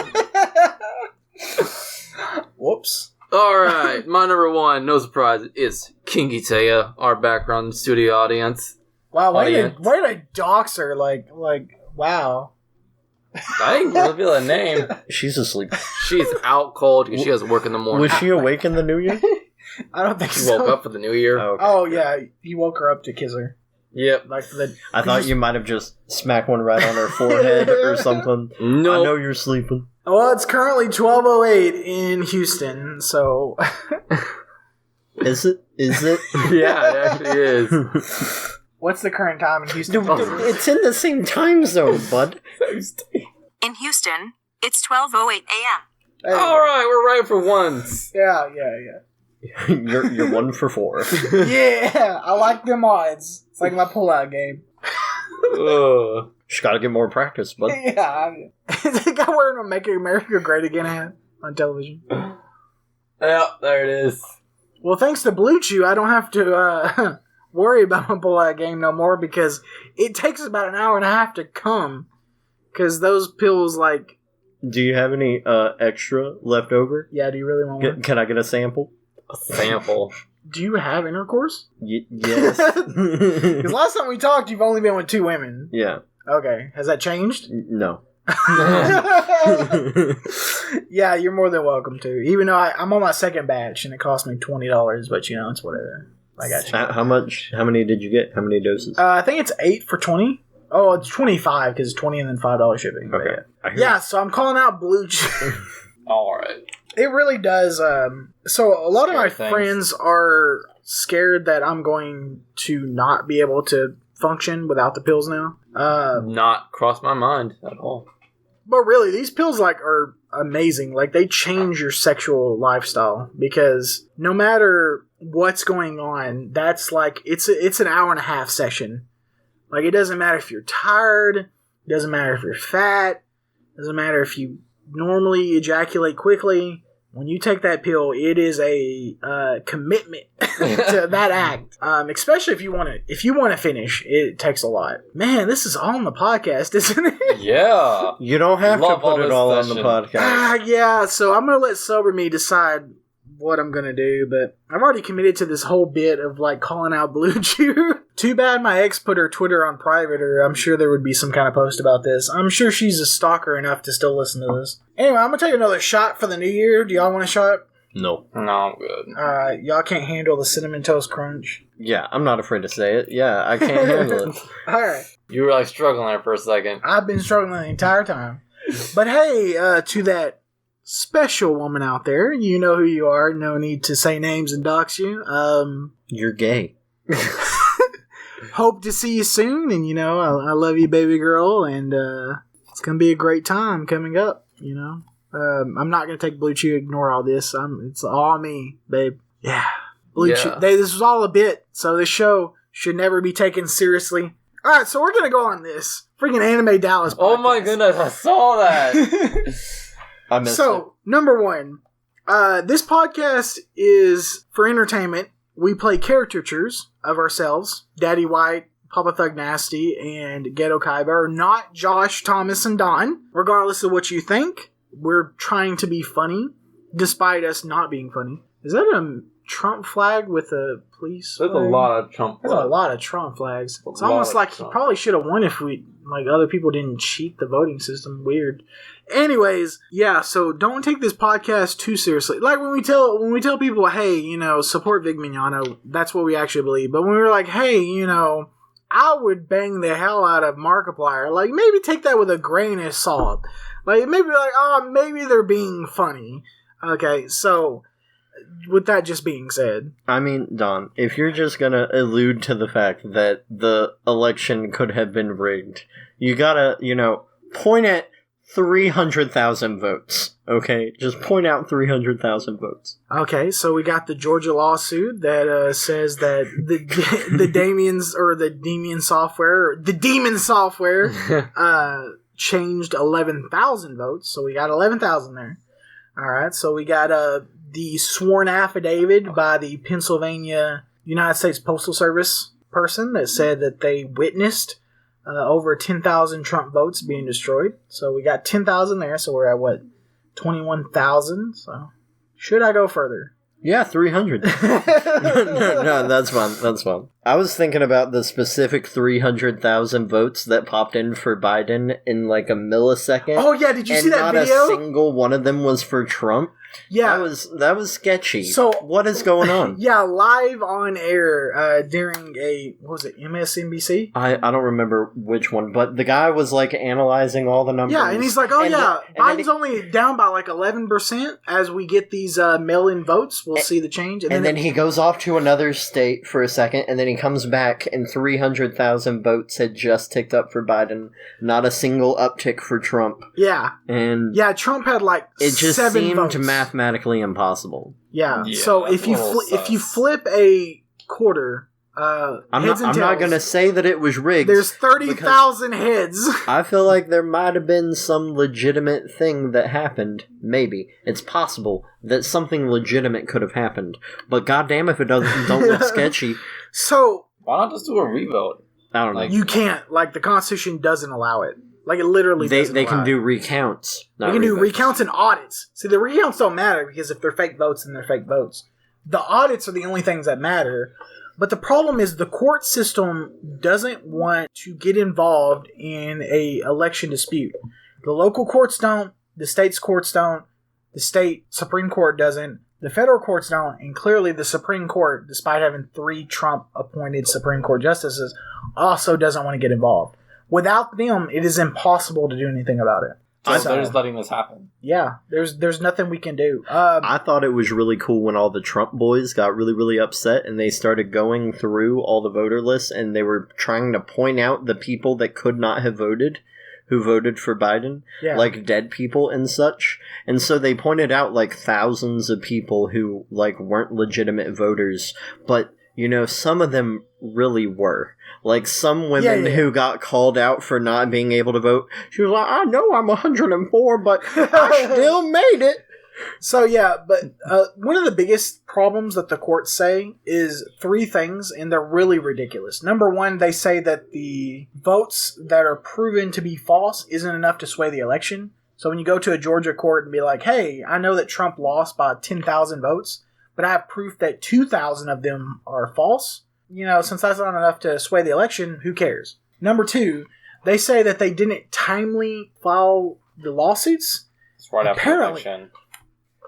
Whoops. Alright, my number 1, no surprise, is Kinky Taya, our background studio audience. Wow, way to dox her, like, wow. I didn't reveal a name. She's asleep. She's out cold because she has work in the morning. Was she awake in the new year? I don't think she so. She woke up for the new year. Oh, yeah, you woke her up to kiss her. Yep. I thought you might have just smacked one right on her forehead or something. No. I know you're sleeping. Well, it's currently 12:08 in Houston, so... Is it? Yeah, it actually is. What's the current time in Houston? It's in the same time zone, bud. In Houston, it's 12:08 a.m. Hey. All right, we're right for once. Yeah. You're 1 for 4. Yeah, I like them odds. It's like my pullout game. Just gotta get more practice, bud. Yeah. Is the guy wearing a Make America Great Again hat on television? Yeah, there it is. Well, thanks to Blue Chew, I don't have to worry about my pullout game no more because it takes about an hour and a half to come. Because those pills, like... Do you have any extra left over? Yeah, do you really want one? Can I get a sample? A sample? Do you have intercourse? Yes. Because last time we talked, you've only been with 2 women. Yeah. Okay. Has that changed? No. Yeah, you're more than welcome to. Even though I'm on my second batch and it cost me $20, but it's whatever. I got you. How much? How many did you get? How many doses? I think it's 8 for $20. Oh, it's 25 because it's 20 and then $5 shipping. Okay. Yeah, so I'm calling out Blue Chew. All right. It really does. So a lot of my friends are scared that I'm going to not be able to function without the pills now. Not crossed my mind at all. But really, these pills are amazing. Like, they change your sexual lifestyle because no matter what's going on, that's like it's an hour and a half session. Like, it doesn't matter if you're tired, it doesn't matter if you're fat, it doesn't matter if you normally ejaculate quickly. When you take that pill, it is a commitment to that act. Especially if you want to finish, it takes a lot. Man, this is all on the podcast, isn't it? Yeah. You don't have to put it all on the podcast. Yeah. So I'm gonna let Sober Me decide what I'm gonna do, but I've already committed to this whole bit of like calling out Blue Chew. Too bad my ex put her Twitter on private, or I'm sure there would be some kind of post about this. I'm sure she's a stalker enough to still listen to this. Anyway, I'm gonna take another shot for the new year. Do y'all want a shot? No. No, I'm good. Y'all can't handle the Cinnamon Toast Crunch? Yeah, I'm not afraid to say it. Yeah, I can't handle it. Alright. You were like struggling there for a second. I've been struggling the entire time. But hey, to that special woman out there, you know who you are. No need to say names and dox you. You're gay. Hope to see you soon, and I love you, baby girl, and it's gonna be a great time coming up. I'm not gonna take Blue Chew. Ignore all this. It's all me, babe. Yeah, Blue Chew. This was all a bit, so this show should never be taken seriously. All right, so we're gonna go on this freaking Anime Dallas podcast. Oh my goodness, I saw that. I missed it. Number one, this podcast is for entertainment. We play caricatures of ourselves. Daddy White, Papa Thug Nasty, and Ghetto Kaiba are not Josh, Thomas, and Don. Regardless of what you think, we're trying to be funny, despite us not being funny. Is that a Trump flag with a police flag? There's a lot of Trump flags. There's a lot of Trump flags. It's almost like he probably should have won if other people didn't cheat the voting system. Weird. Anyways, yeah, so don't take this podcast too seriously. Like when we tell people, hey, support Vic Mignogno, that's what we actually believe. But when we're like, hey, I would bang the hell out of Markiplier, like maybe take that with a grain of salt. Like maybe maybe they're being funny. Okay, so with that just being said, I mean, Don, if you're just gonna allude to the fact that the election could have been rigged, you gotta, point at 300,000 votes, okay? Just point out 300,000 votes. Okay, so we got the Georgia lawsuit that says that the demon software changed 11,000 votes, so we got 11,000 there. All right, so we got the sworn affidavit by the Pennsylvania United States Postal Service person that said that they witnessed over 10,000 Trump votes being destroyed. So we got 10,000 there, so we're at 21,000. So should I go further? Yeah, 300. No, that's fine. I was thinking about the specific 300,000 votes that popped in for Biden in like a millisecond. Oh yeah, did you see that video? And not a single one of them was for Trump. Yeah, that was sketchy. So what is going on? Yeah, live on air during what was it, MSNBC? I don't remember which one, but the guy was like analyzing all the numbers. Yeah, and he's like, Biden's only down by like 11%. As we get these mail-in votes, we'll see the change. And then he goes off to another state for a second, and then he comes back, and 300,000 votes had just ticked up for Biden. Not a single uptick for Trump. Yeah, and Trump had like it just 7 seemed votes. Mathematically impossible. Yeah. So if you flip a quarter, I'm not going to say that it was rigged. There's 30,000 heads. I feel like there might have been some legitimate thing that happened. Maybe it's possible that something legitimate could have happened, but goddamn if it don't look sketchy. So why not just do a revote? I don't know. You can't. Like the Constitution doesn't allow it. Like it literally doesn't they allow can it. do recounts. They can do recounts and audits. See, the recounts don't matter because if they're fake votes, then they're fake votes. The audits are the only things that matter. But the problem is the court system doesn't want to get involved in a election dispute. The local courts don't. The state's courts don't. The state Supreme Court doesn't. The federal courts don't. And clearly the Supreme Court, despite having 3 Trump-appointed Supreme Court justices, also doesn't want to get involved. Without them, it is impossible to do anything about it. So they're just letting this happen. Yeah, there's nothing we can do. I thought it was really cool when all the Trump boys got really, really upset and they started going through all the voter lists and they were trying to point out the people that could not have voted, who voted for Biden, like dead people and such. And so they pointed out like thousands of people who like weren't legitimate voters, but you know, some of them really were. Like, some women who got called out for not being able to vote, she was like, I know I'm 104, but I still made it. So, yeah, but one of the biggest problems that the courts say is 3 things, and they're really ridiculous. Number 1, they say that the votes that are proven to be false isn't enough to sway the election. So when you go to a Georgia court and be like, hey, I know that Trump lost by 10,000 votes, but I have proof that 2,000 of them are false. You know, since that's not enough to sway the election, who cares? Number 2, they say that they didn't timely file the lawsuits. It's right after the election.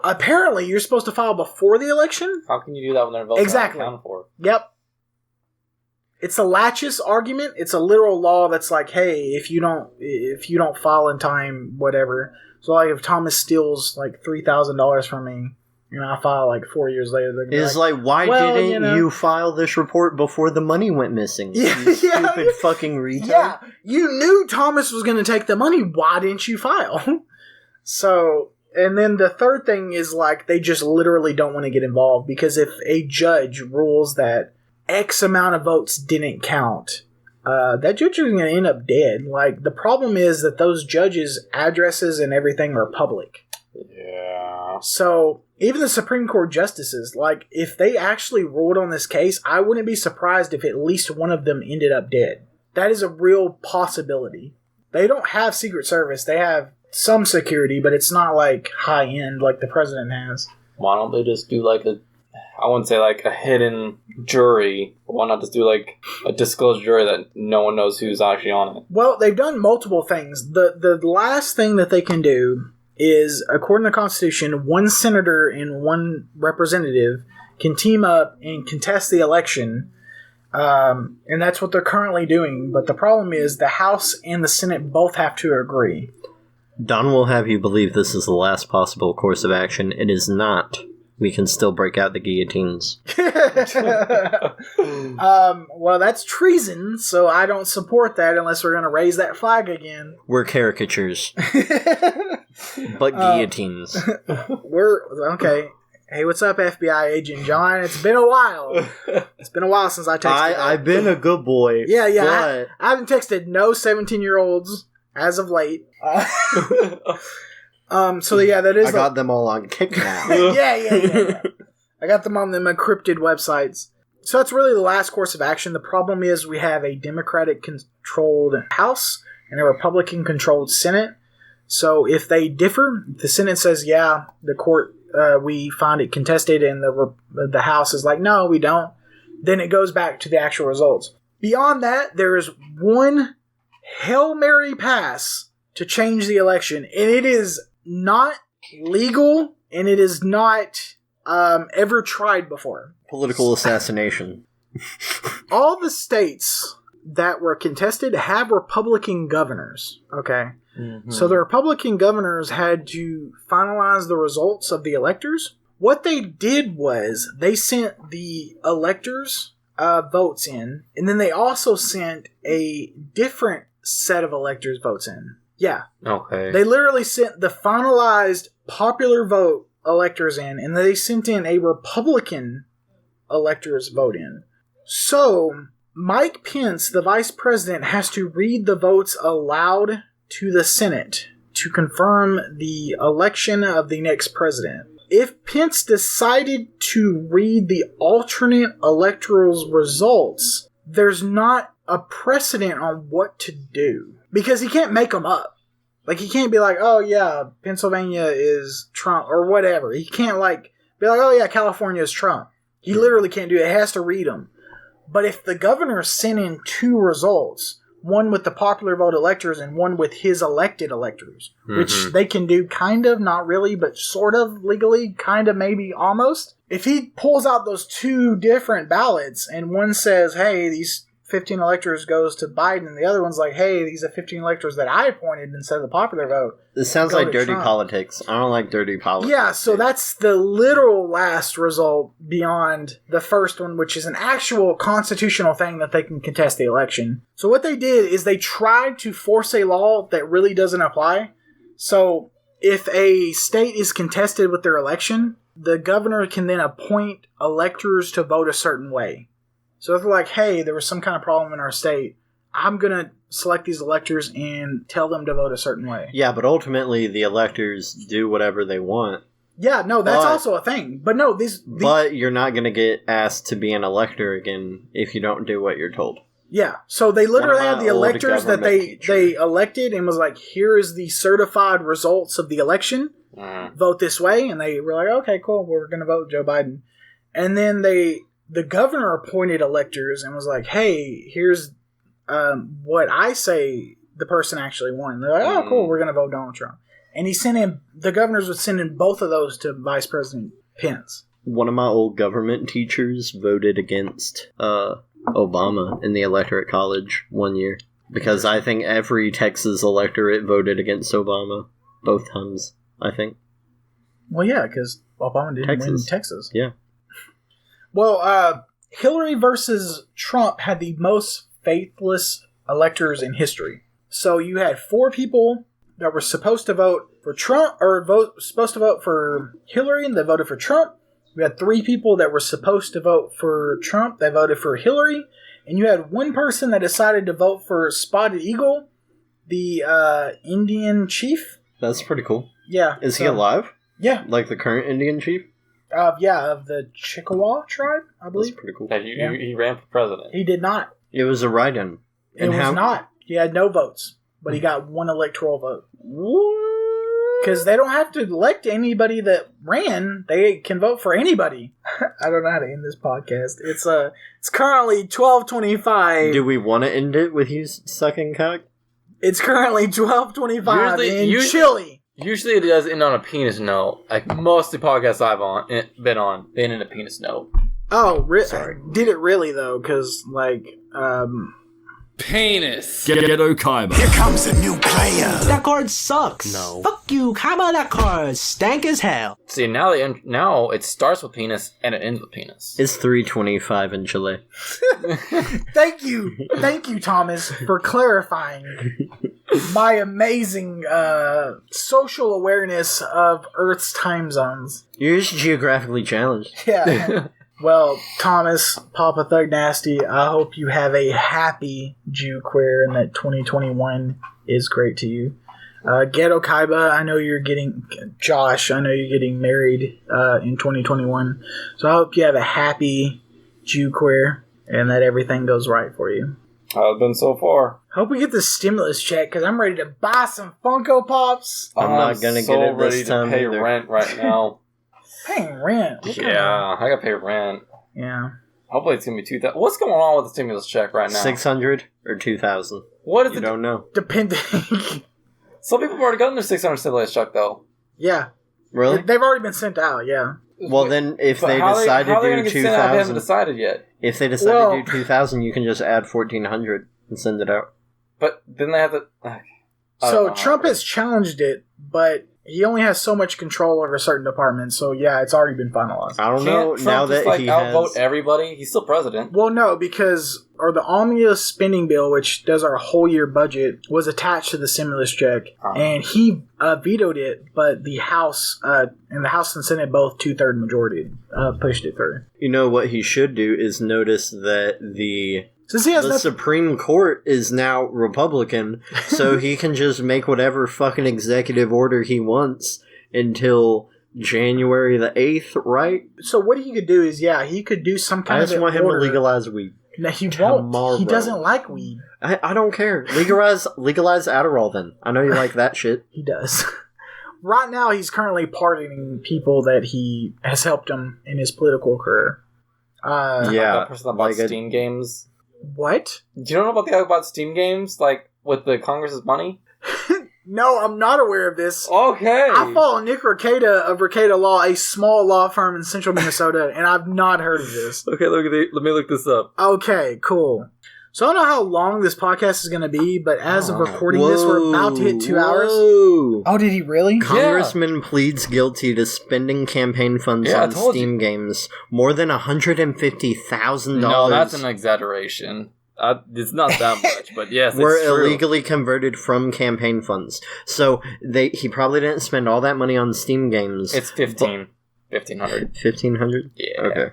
Apparently, you're supposed to file before the election? How can you do that when their votes are not accounted for? Yep. It's a laches argument. It's a literal law that's like, hey, if you don't file in time, whatever. So like if Thomas steals like $3,000 from me, you know, I file like 4 years later. It's like, why didn't you file this report before the money went missing? Yeah, you stupid fucking retard. Yeah, you knew Thomas was going to take the money. Why didn't you file? So, and then the third thing is like they just literally don't want to get involved because if a judge rules that X amount of votes didn't count, that judge is going to end up dead. Like the problem is that those judges' addresses and everything are public. Yeah. So even the Supreme Court justices, like, if they actually ruled on this case, I wouldn't be surprised if at least one of them ended up dead. That is a real possibility. They don't have Secret Service. They have some security, but it's not, like, high-end like the president has. Why don't they just do, like, I wouldn't say, like, a hidden jury. Why not just do, like, a disclosed jury that no one knows who's actually on it? Well, they've done multiple things. The last thing that they can do is, according to the Constitution, 1 senator and 1 representative can team up and contest the election, and that's what they're currently doing. But the problem is the House and the Senate both have to agree. Don will have you believe this is the last possible course of action. It is not. We can still break out the guillotines. Well, that's treason, so I don't support that unless we're going to raise that flag again. We're caricatures. But guillotines. We're okay. Hey, what's up, FBI agent John? It's been a while. It's been a while since I texted. I've been a good boy. Yeah. But I haven't texted no 17-year-olds as of late. So yeah, that is. I got them all on kick now. Yeah. I got them on them encrypted websites. So that's really the last course of action. The problem is we have a Democratic-controlled House and a Republican-controlled Senate. So if they differ, the Senate says, yeah, the court, we find it contested, and the House is like, no, we don't. then it goes back to the actual results. Beyond that, there is one Hail Mary pass to change the election, and it is not legal, and it is not ever tried before. Political assassination. All the states that were contested have Republican governors, okay? Mm-hmm. So the Republican governors had to finalize the results of the electors. What they did was they sent the electors' votes in, and then they also sent a different set of electors' votes in. Yeah. Okay. They literally sent the finalized popular vote electors in, and they sent in a Republican electors' vote in. So Mike Pence, the vice president, has to read the votes aloud to the Senate to confirm the election of the next president. If Pence decided to read the alternate electoral results, there's not a precedent on what to do. Because he can't make them up. Like, he can't be like, oh yeah, Pennsylvania is Trump, or whatever. He can't, like, be like, oh yeah, California is Trump. He literally can't do it. He has to read them. But if the governor sent in two results, one with the popular vote electors and one with his elected electors, which they can do kind of, not really, but sort of legally, kind of, maybe, almost. If he pulls out those two different ballots and one says, hey, these 15 electors goes to Biden, and the other one's like, hey, these are 15 electors that I appointed instead of the popular vote. This sounds like dirty politics. I don't like dirty politics. Yeah, so that's the literal last result beyond the first one, which is an actual constitutional thing that they can contest the election. So what they did is they tried to force a law that really doesn't apply. So if a state is contested with their election, the governor can then appoint electors to vote a certain way. So if they're like, hey, there was some kind of problem in our state, I'm going to select these electors and tell them to vote a certain way. Yeah, but ultimately the electors do whatever they want. Yeah, no, that's also a thing. But no, But you're not going to get asked to be an elector again if you don't do what you're told. Yeah, so they literally had the electors that they elected and was like, here is the certified results of the election. Vote this way. And they were like, okay, cool, we're going to vote Joe Biden. And then the governor appointed electors and was like, hey, here's what I say the person actually won. And they're like, oh, cool, we're going to vote Donald Trump. And the governors would send in both of those to Vice President Pence. One of my old government teachers voted against Obama in the electorate college one year. Because I think every Texas electorate voted against Obama both times, I think. Well, yeah, because Obama didn't win Texas. Yeah. Well, Hillary versus Trump had the most faithless electors in history. So you had 4 people that were supposed to vote for Trump, or supposed to vote for Hillary, and they voted for Trump. You had 3 people that were supposed to vote for Trump, they voted for Hillary. And you had 1 person that decided to vote for Spotted Eagle, the Indian chief. That's pretty cool. Yeah. Is he alive? Yeah. Like the current Indian chief? Of the Chippewa tribe, I believe. That's pretty cool. Yeah, he ran for president. He did not. It was a write-in. It was not. He had no votes, but he got 1 electoral vote. Because they don't have to elect anybody that ran; they can vote for anybody. I don't know how to end this podcast. It's currently 12:25. Do we want to end it with you sucking cock? It's currently 12:25 in Chile. Usually it does end on a penis note. Like most of the podcasts I've been on, they end in a penis note. Oh, sorry. Did it really though? Because penis. Ghetto Kaiba. Here comes a new player. That card sucks. No. Fuck you, Kaiba. That card stank as hell. See, now it starts with penis and it ends with penis. It's 3:25 in Chile. Thank you, Thomas, for clarifying my amazing social awareness of Earth's time zones. You're just geographically challenged. Yeah. Well, Thomas, Papa Thug Nasty, I hope you have a happy Jew queer and that 2021 is great to you. Ghetto Kaiba, I know you're getting married in 2021. So I hope you have a happy Jew queer and that everything goes right for you. I've been so far. Hope we get the stimulus check because I'm ready to buy some Funko Pops. I'm not going to get it this time. I'm ready to pay rent right now. Paying rent? Yeah, I gotta pay rent. Yeah. Hopefully it's going to be 2,000. What's going on with the stimulus check right now? 600 or 2,000. What is You don't know. Depending. Some people have already gotten their 600 stimulus check, though. Yeah. Really? They've already been sent out, yeah. Well, then, if But they how decide how to they do gonna get sent out if they haven't 2,000... decided yet. If they decide to do 2,000, you can just add 1,400 and send it out. But then they have to... So Trump has challenged it, but he only has so much control over certain departments, so yeah, it's already been finalized. I don't know, Can't Trump now just, that he outvote has... everybody? He's still president. Well, no, because the omnibus spending bill, which does our whole year budget, was attached to the stimulus check, and he vetoed it, but the House and the Senate both 2/3 majority pushed it through. You know what he should do is notice that the the Supreme Court is now Republican, so he can just make whatever fucking executive order he wants until January the 8th, right? So what he could do is, he could do some kind I of just want him order. to legalize weed. No, he Tomorrow. won't. He doesn't like weed. I don't care. Legalize Adderall then. I know you like that shit. He does. Right now, he's currently pardoning people that he has helped him in his political career. That person about Steam games. What? Do you know about the guy about Steam games? Like, with the Congress's money? No, I'm not aware of this. Okay. I follow Nick Rekieta of Rekieta Law, a small law firm in central Minnesota, and I've not heard of this. Okay, let me look this up. Okay, cool. So I don't know how long this podcast is going to be, but as of recording this, we're about to hit 2 hours. Oh, did he really? Congressman pleads guilty to spending campaign funds on Steam games. More than $150,000. No, that's an exaggeration. It's not that much, but yes, it's were true. illegally converted from campaign funds. So he probably didn't spend all that money on Steam games. It's $1,500. $1,500? Yeah. Okay.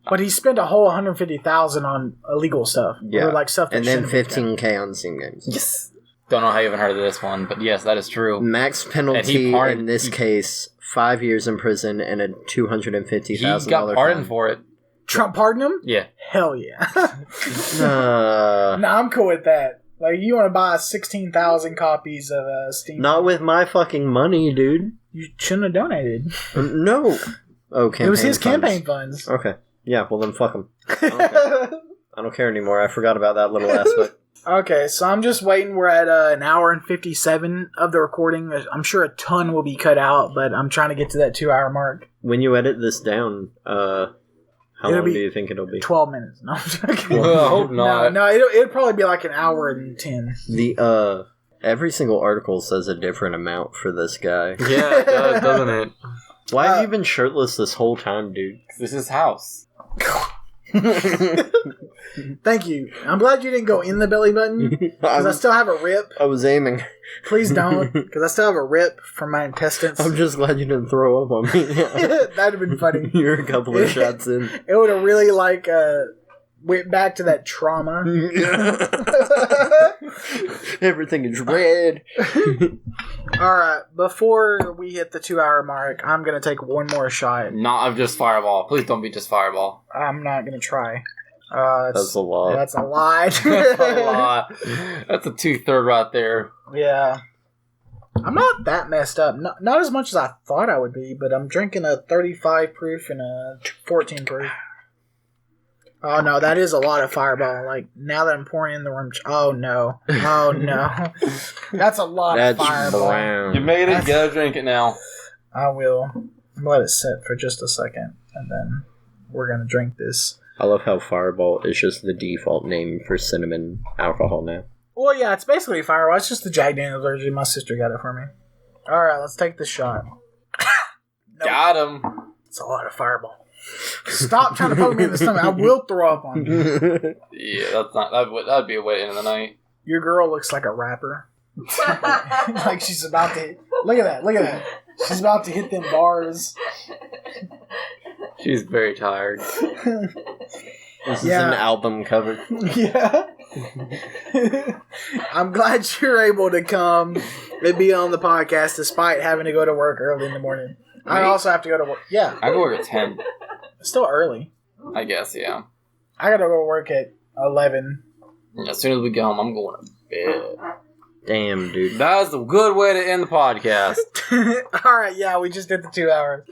But he spent a whole $150,000 on illegal stuff. Yeah. Or like stuff that and then shouldn't be $15,000 on Steam games. Yes. Don't know how you even heard of this one, but yes, that is true. Max penalty in this case, 5 years in prison and a $250,000 He got pardoned for it. Trump pardoned him? Yeah. Hell yeah. Nah, I'm cool with that. Like, you want to buy 16,000 copies of Steam? Not with my fucking money, dude. You shouldn't have donated. No. Oh, it was his campaign funds. Okay. Yeah, well then fuck him. I don't care anymore. I forgot about that little aspect. Okay, so I'm just waiting. We're at an hour and 57 of the recording. I'm sure a ton will be cut out, but I'm trying to get to that 2 hour mark. When you edit this down, how long do you think it'll be? 12 minutes. No, I'm joking. Well, I hope not. No, it'll probably be like an hour and 10. Every single article says a different amount for this guy. Yeah, it does, doesn't it? Why have you been shirtless this whole time, dude? Because this is his house. Thank you. I'm glad you didn't go in the belly button, because I still have a rip. I was aiming. Please don't, because I still have a rip from my intestines. I'm just glad you didn't throw up on me. That'd have been funny. You're a couple of shots in. It would have really, went back to that trauma. Everything is red. Alright, before we hit the 2 hour mark, I'm going to take one more shot. Not of just Fireball. Please don't be just Fireball. I'm not going to try. That's a lot. That's a lot. That's a lot. That's a 2/3 right there. Yeah. I'm not that messed up. Not as much as I thought I would be, but I'm drinking a 35 proof and a 14 proof. Oh no, that is a lot of Fireball. Like, now that I'm pouring in the room. Oh no. Oh no. That's a lot of Fireball. Brown. You made it, you gotta drink it now. I will. Let it sit for just a second, and then we're gonna drink this. I love how Fireball is just the default name for cinnamon alcohol now. Well, yeah, it's basically Fireball. It's just the Jack Daniels version. My sister got it for me. Alright, let's take the shot. Nope. Got him. It's a lot of Fireball. Stop trying to poke me in the stomach. I will throw up on you. Yeah, that'd be a way to end the night. Your girl looks like a rapper. Like she's about to look at that. She's about to hit them bars. She's very tired. This is an album cover. Yeah. I'm glad you're able to come and be on the podcast despite having to go to work early in the morning. I also have to go to work. Yeah. I go work at 10. It's still early. I guess, yeah. I gotta go work at 11. As soon as we get home, I'm going to bed. Damn, dude. That's a good way to end the podcast. Alright, yeah, we just did the 2 hours.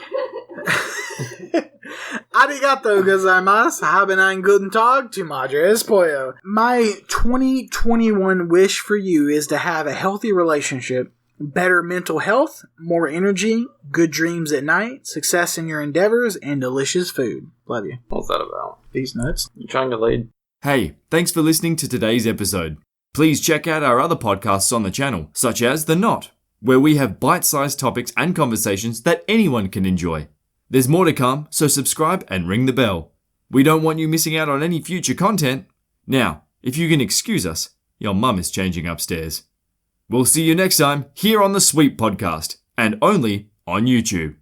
Arigato gozaimasu. Haben einen guten Tag. Tu madre es pollo. My 2021 wish for you is to have a healthy relationship, better mental health, more energy, good dreams at night, success in your endeavors, and delicious food. Love you. What's that about? These nuts. You trying to lead? Hey, thanks for listening to today's episode. Please check out our other podcasts on the channel, such as The Knot, where we have bite-sized topics and conversations that anyone can enjoy. There's more to come, so subscribe and ring the bell. We don't want you missing out on any future content. Now, if you can excuse us, your mum is changing upstairs. We'll see you next time here on the Sweep Podcast, and only on YouTube.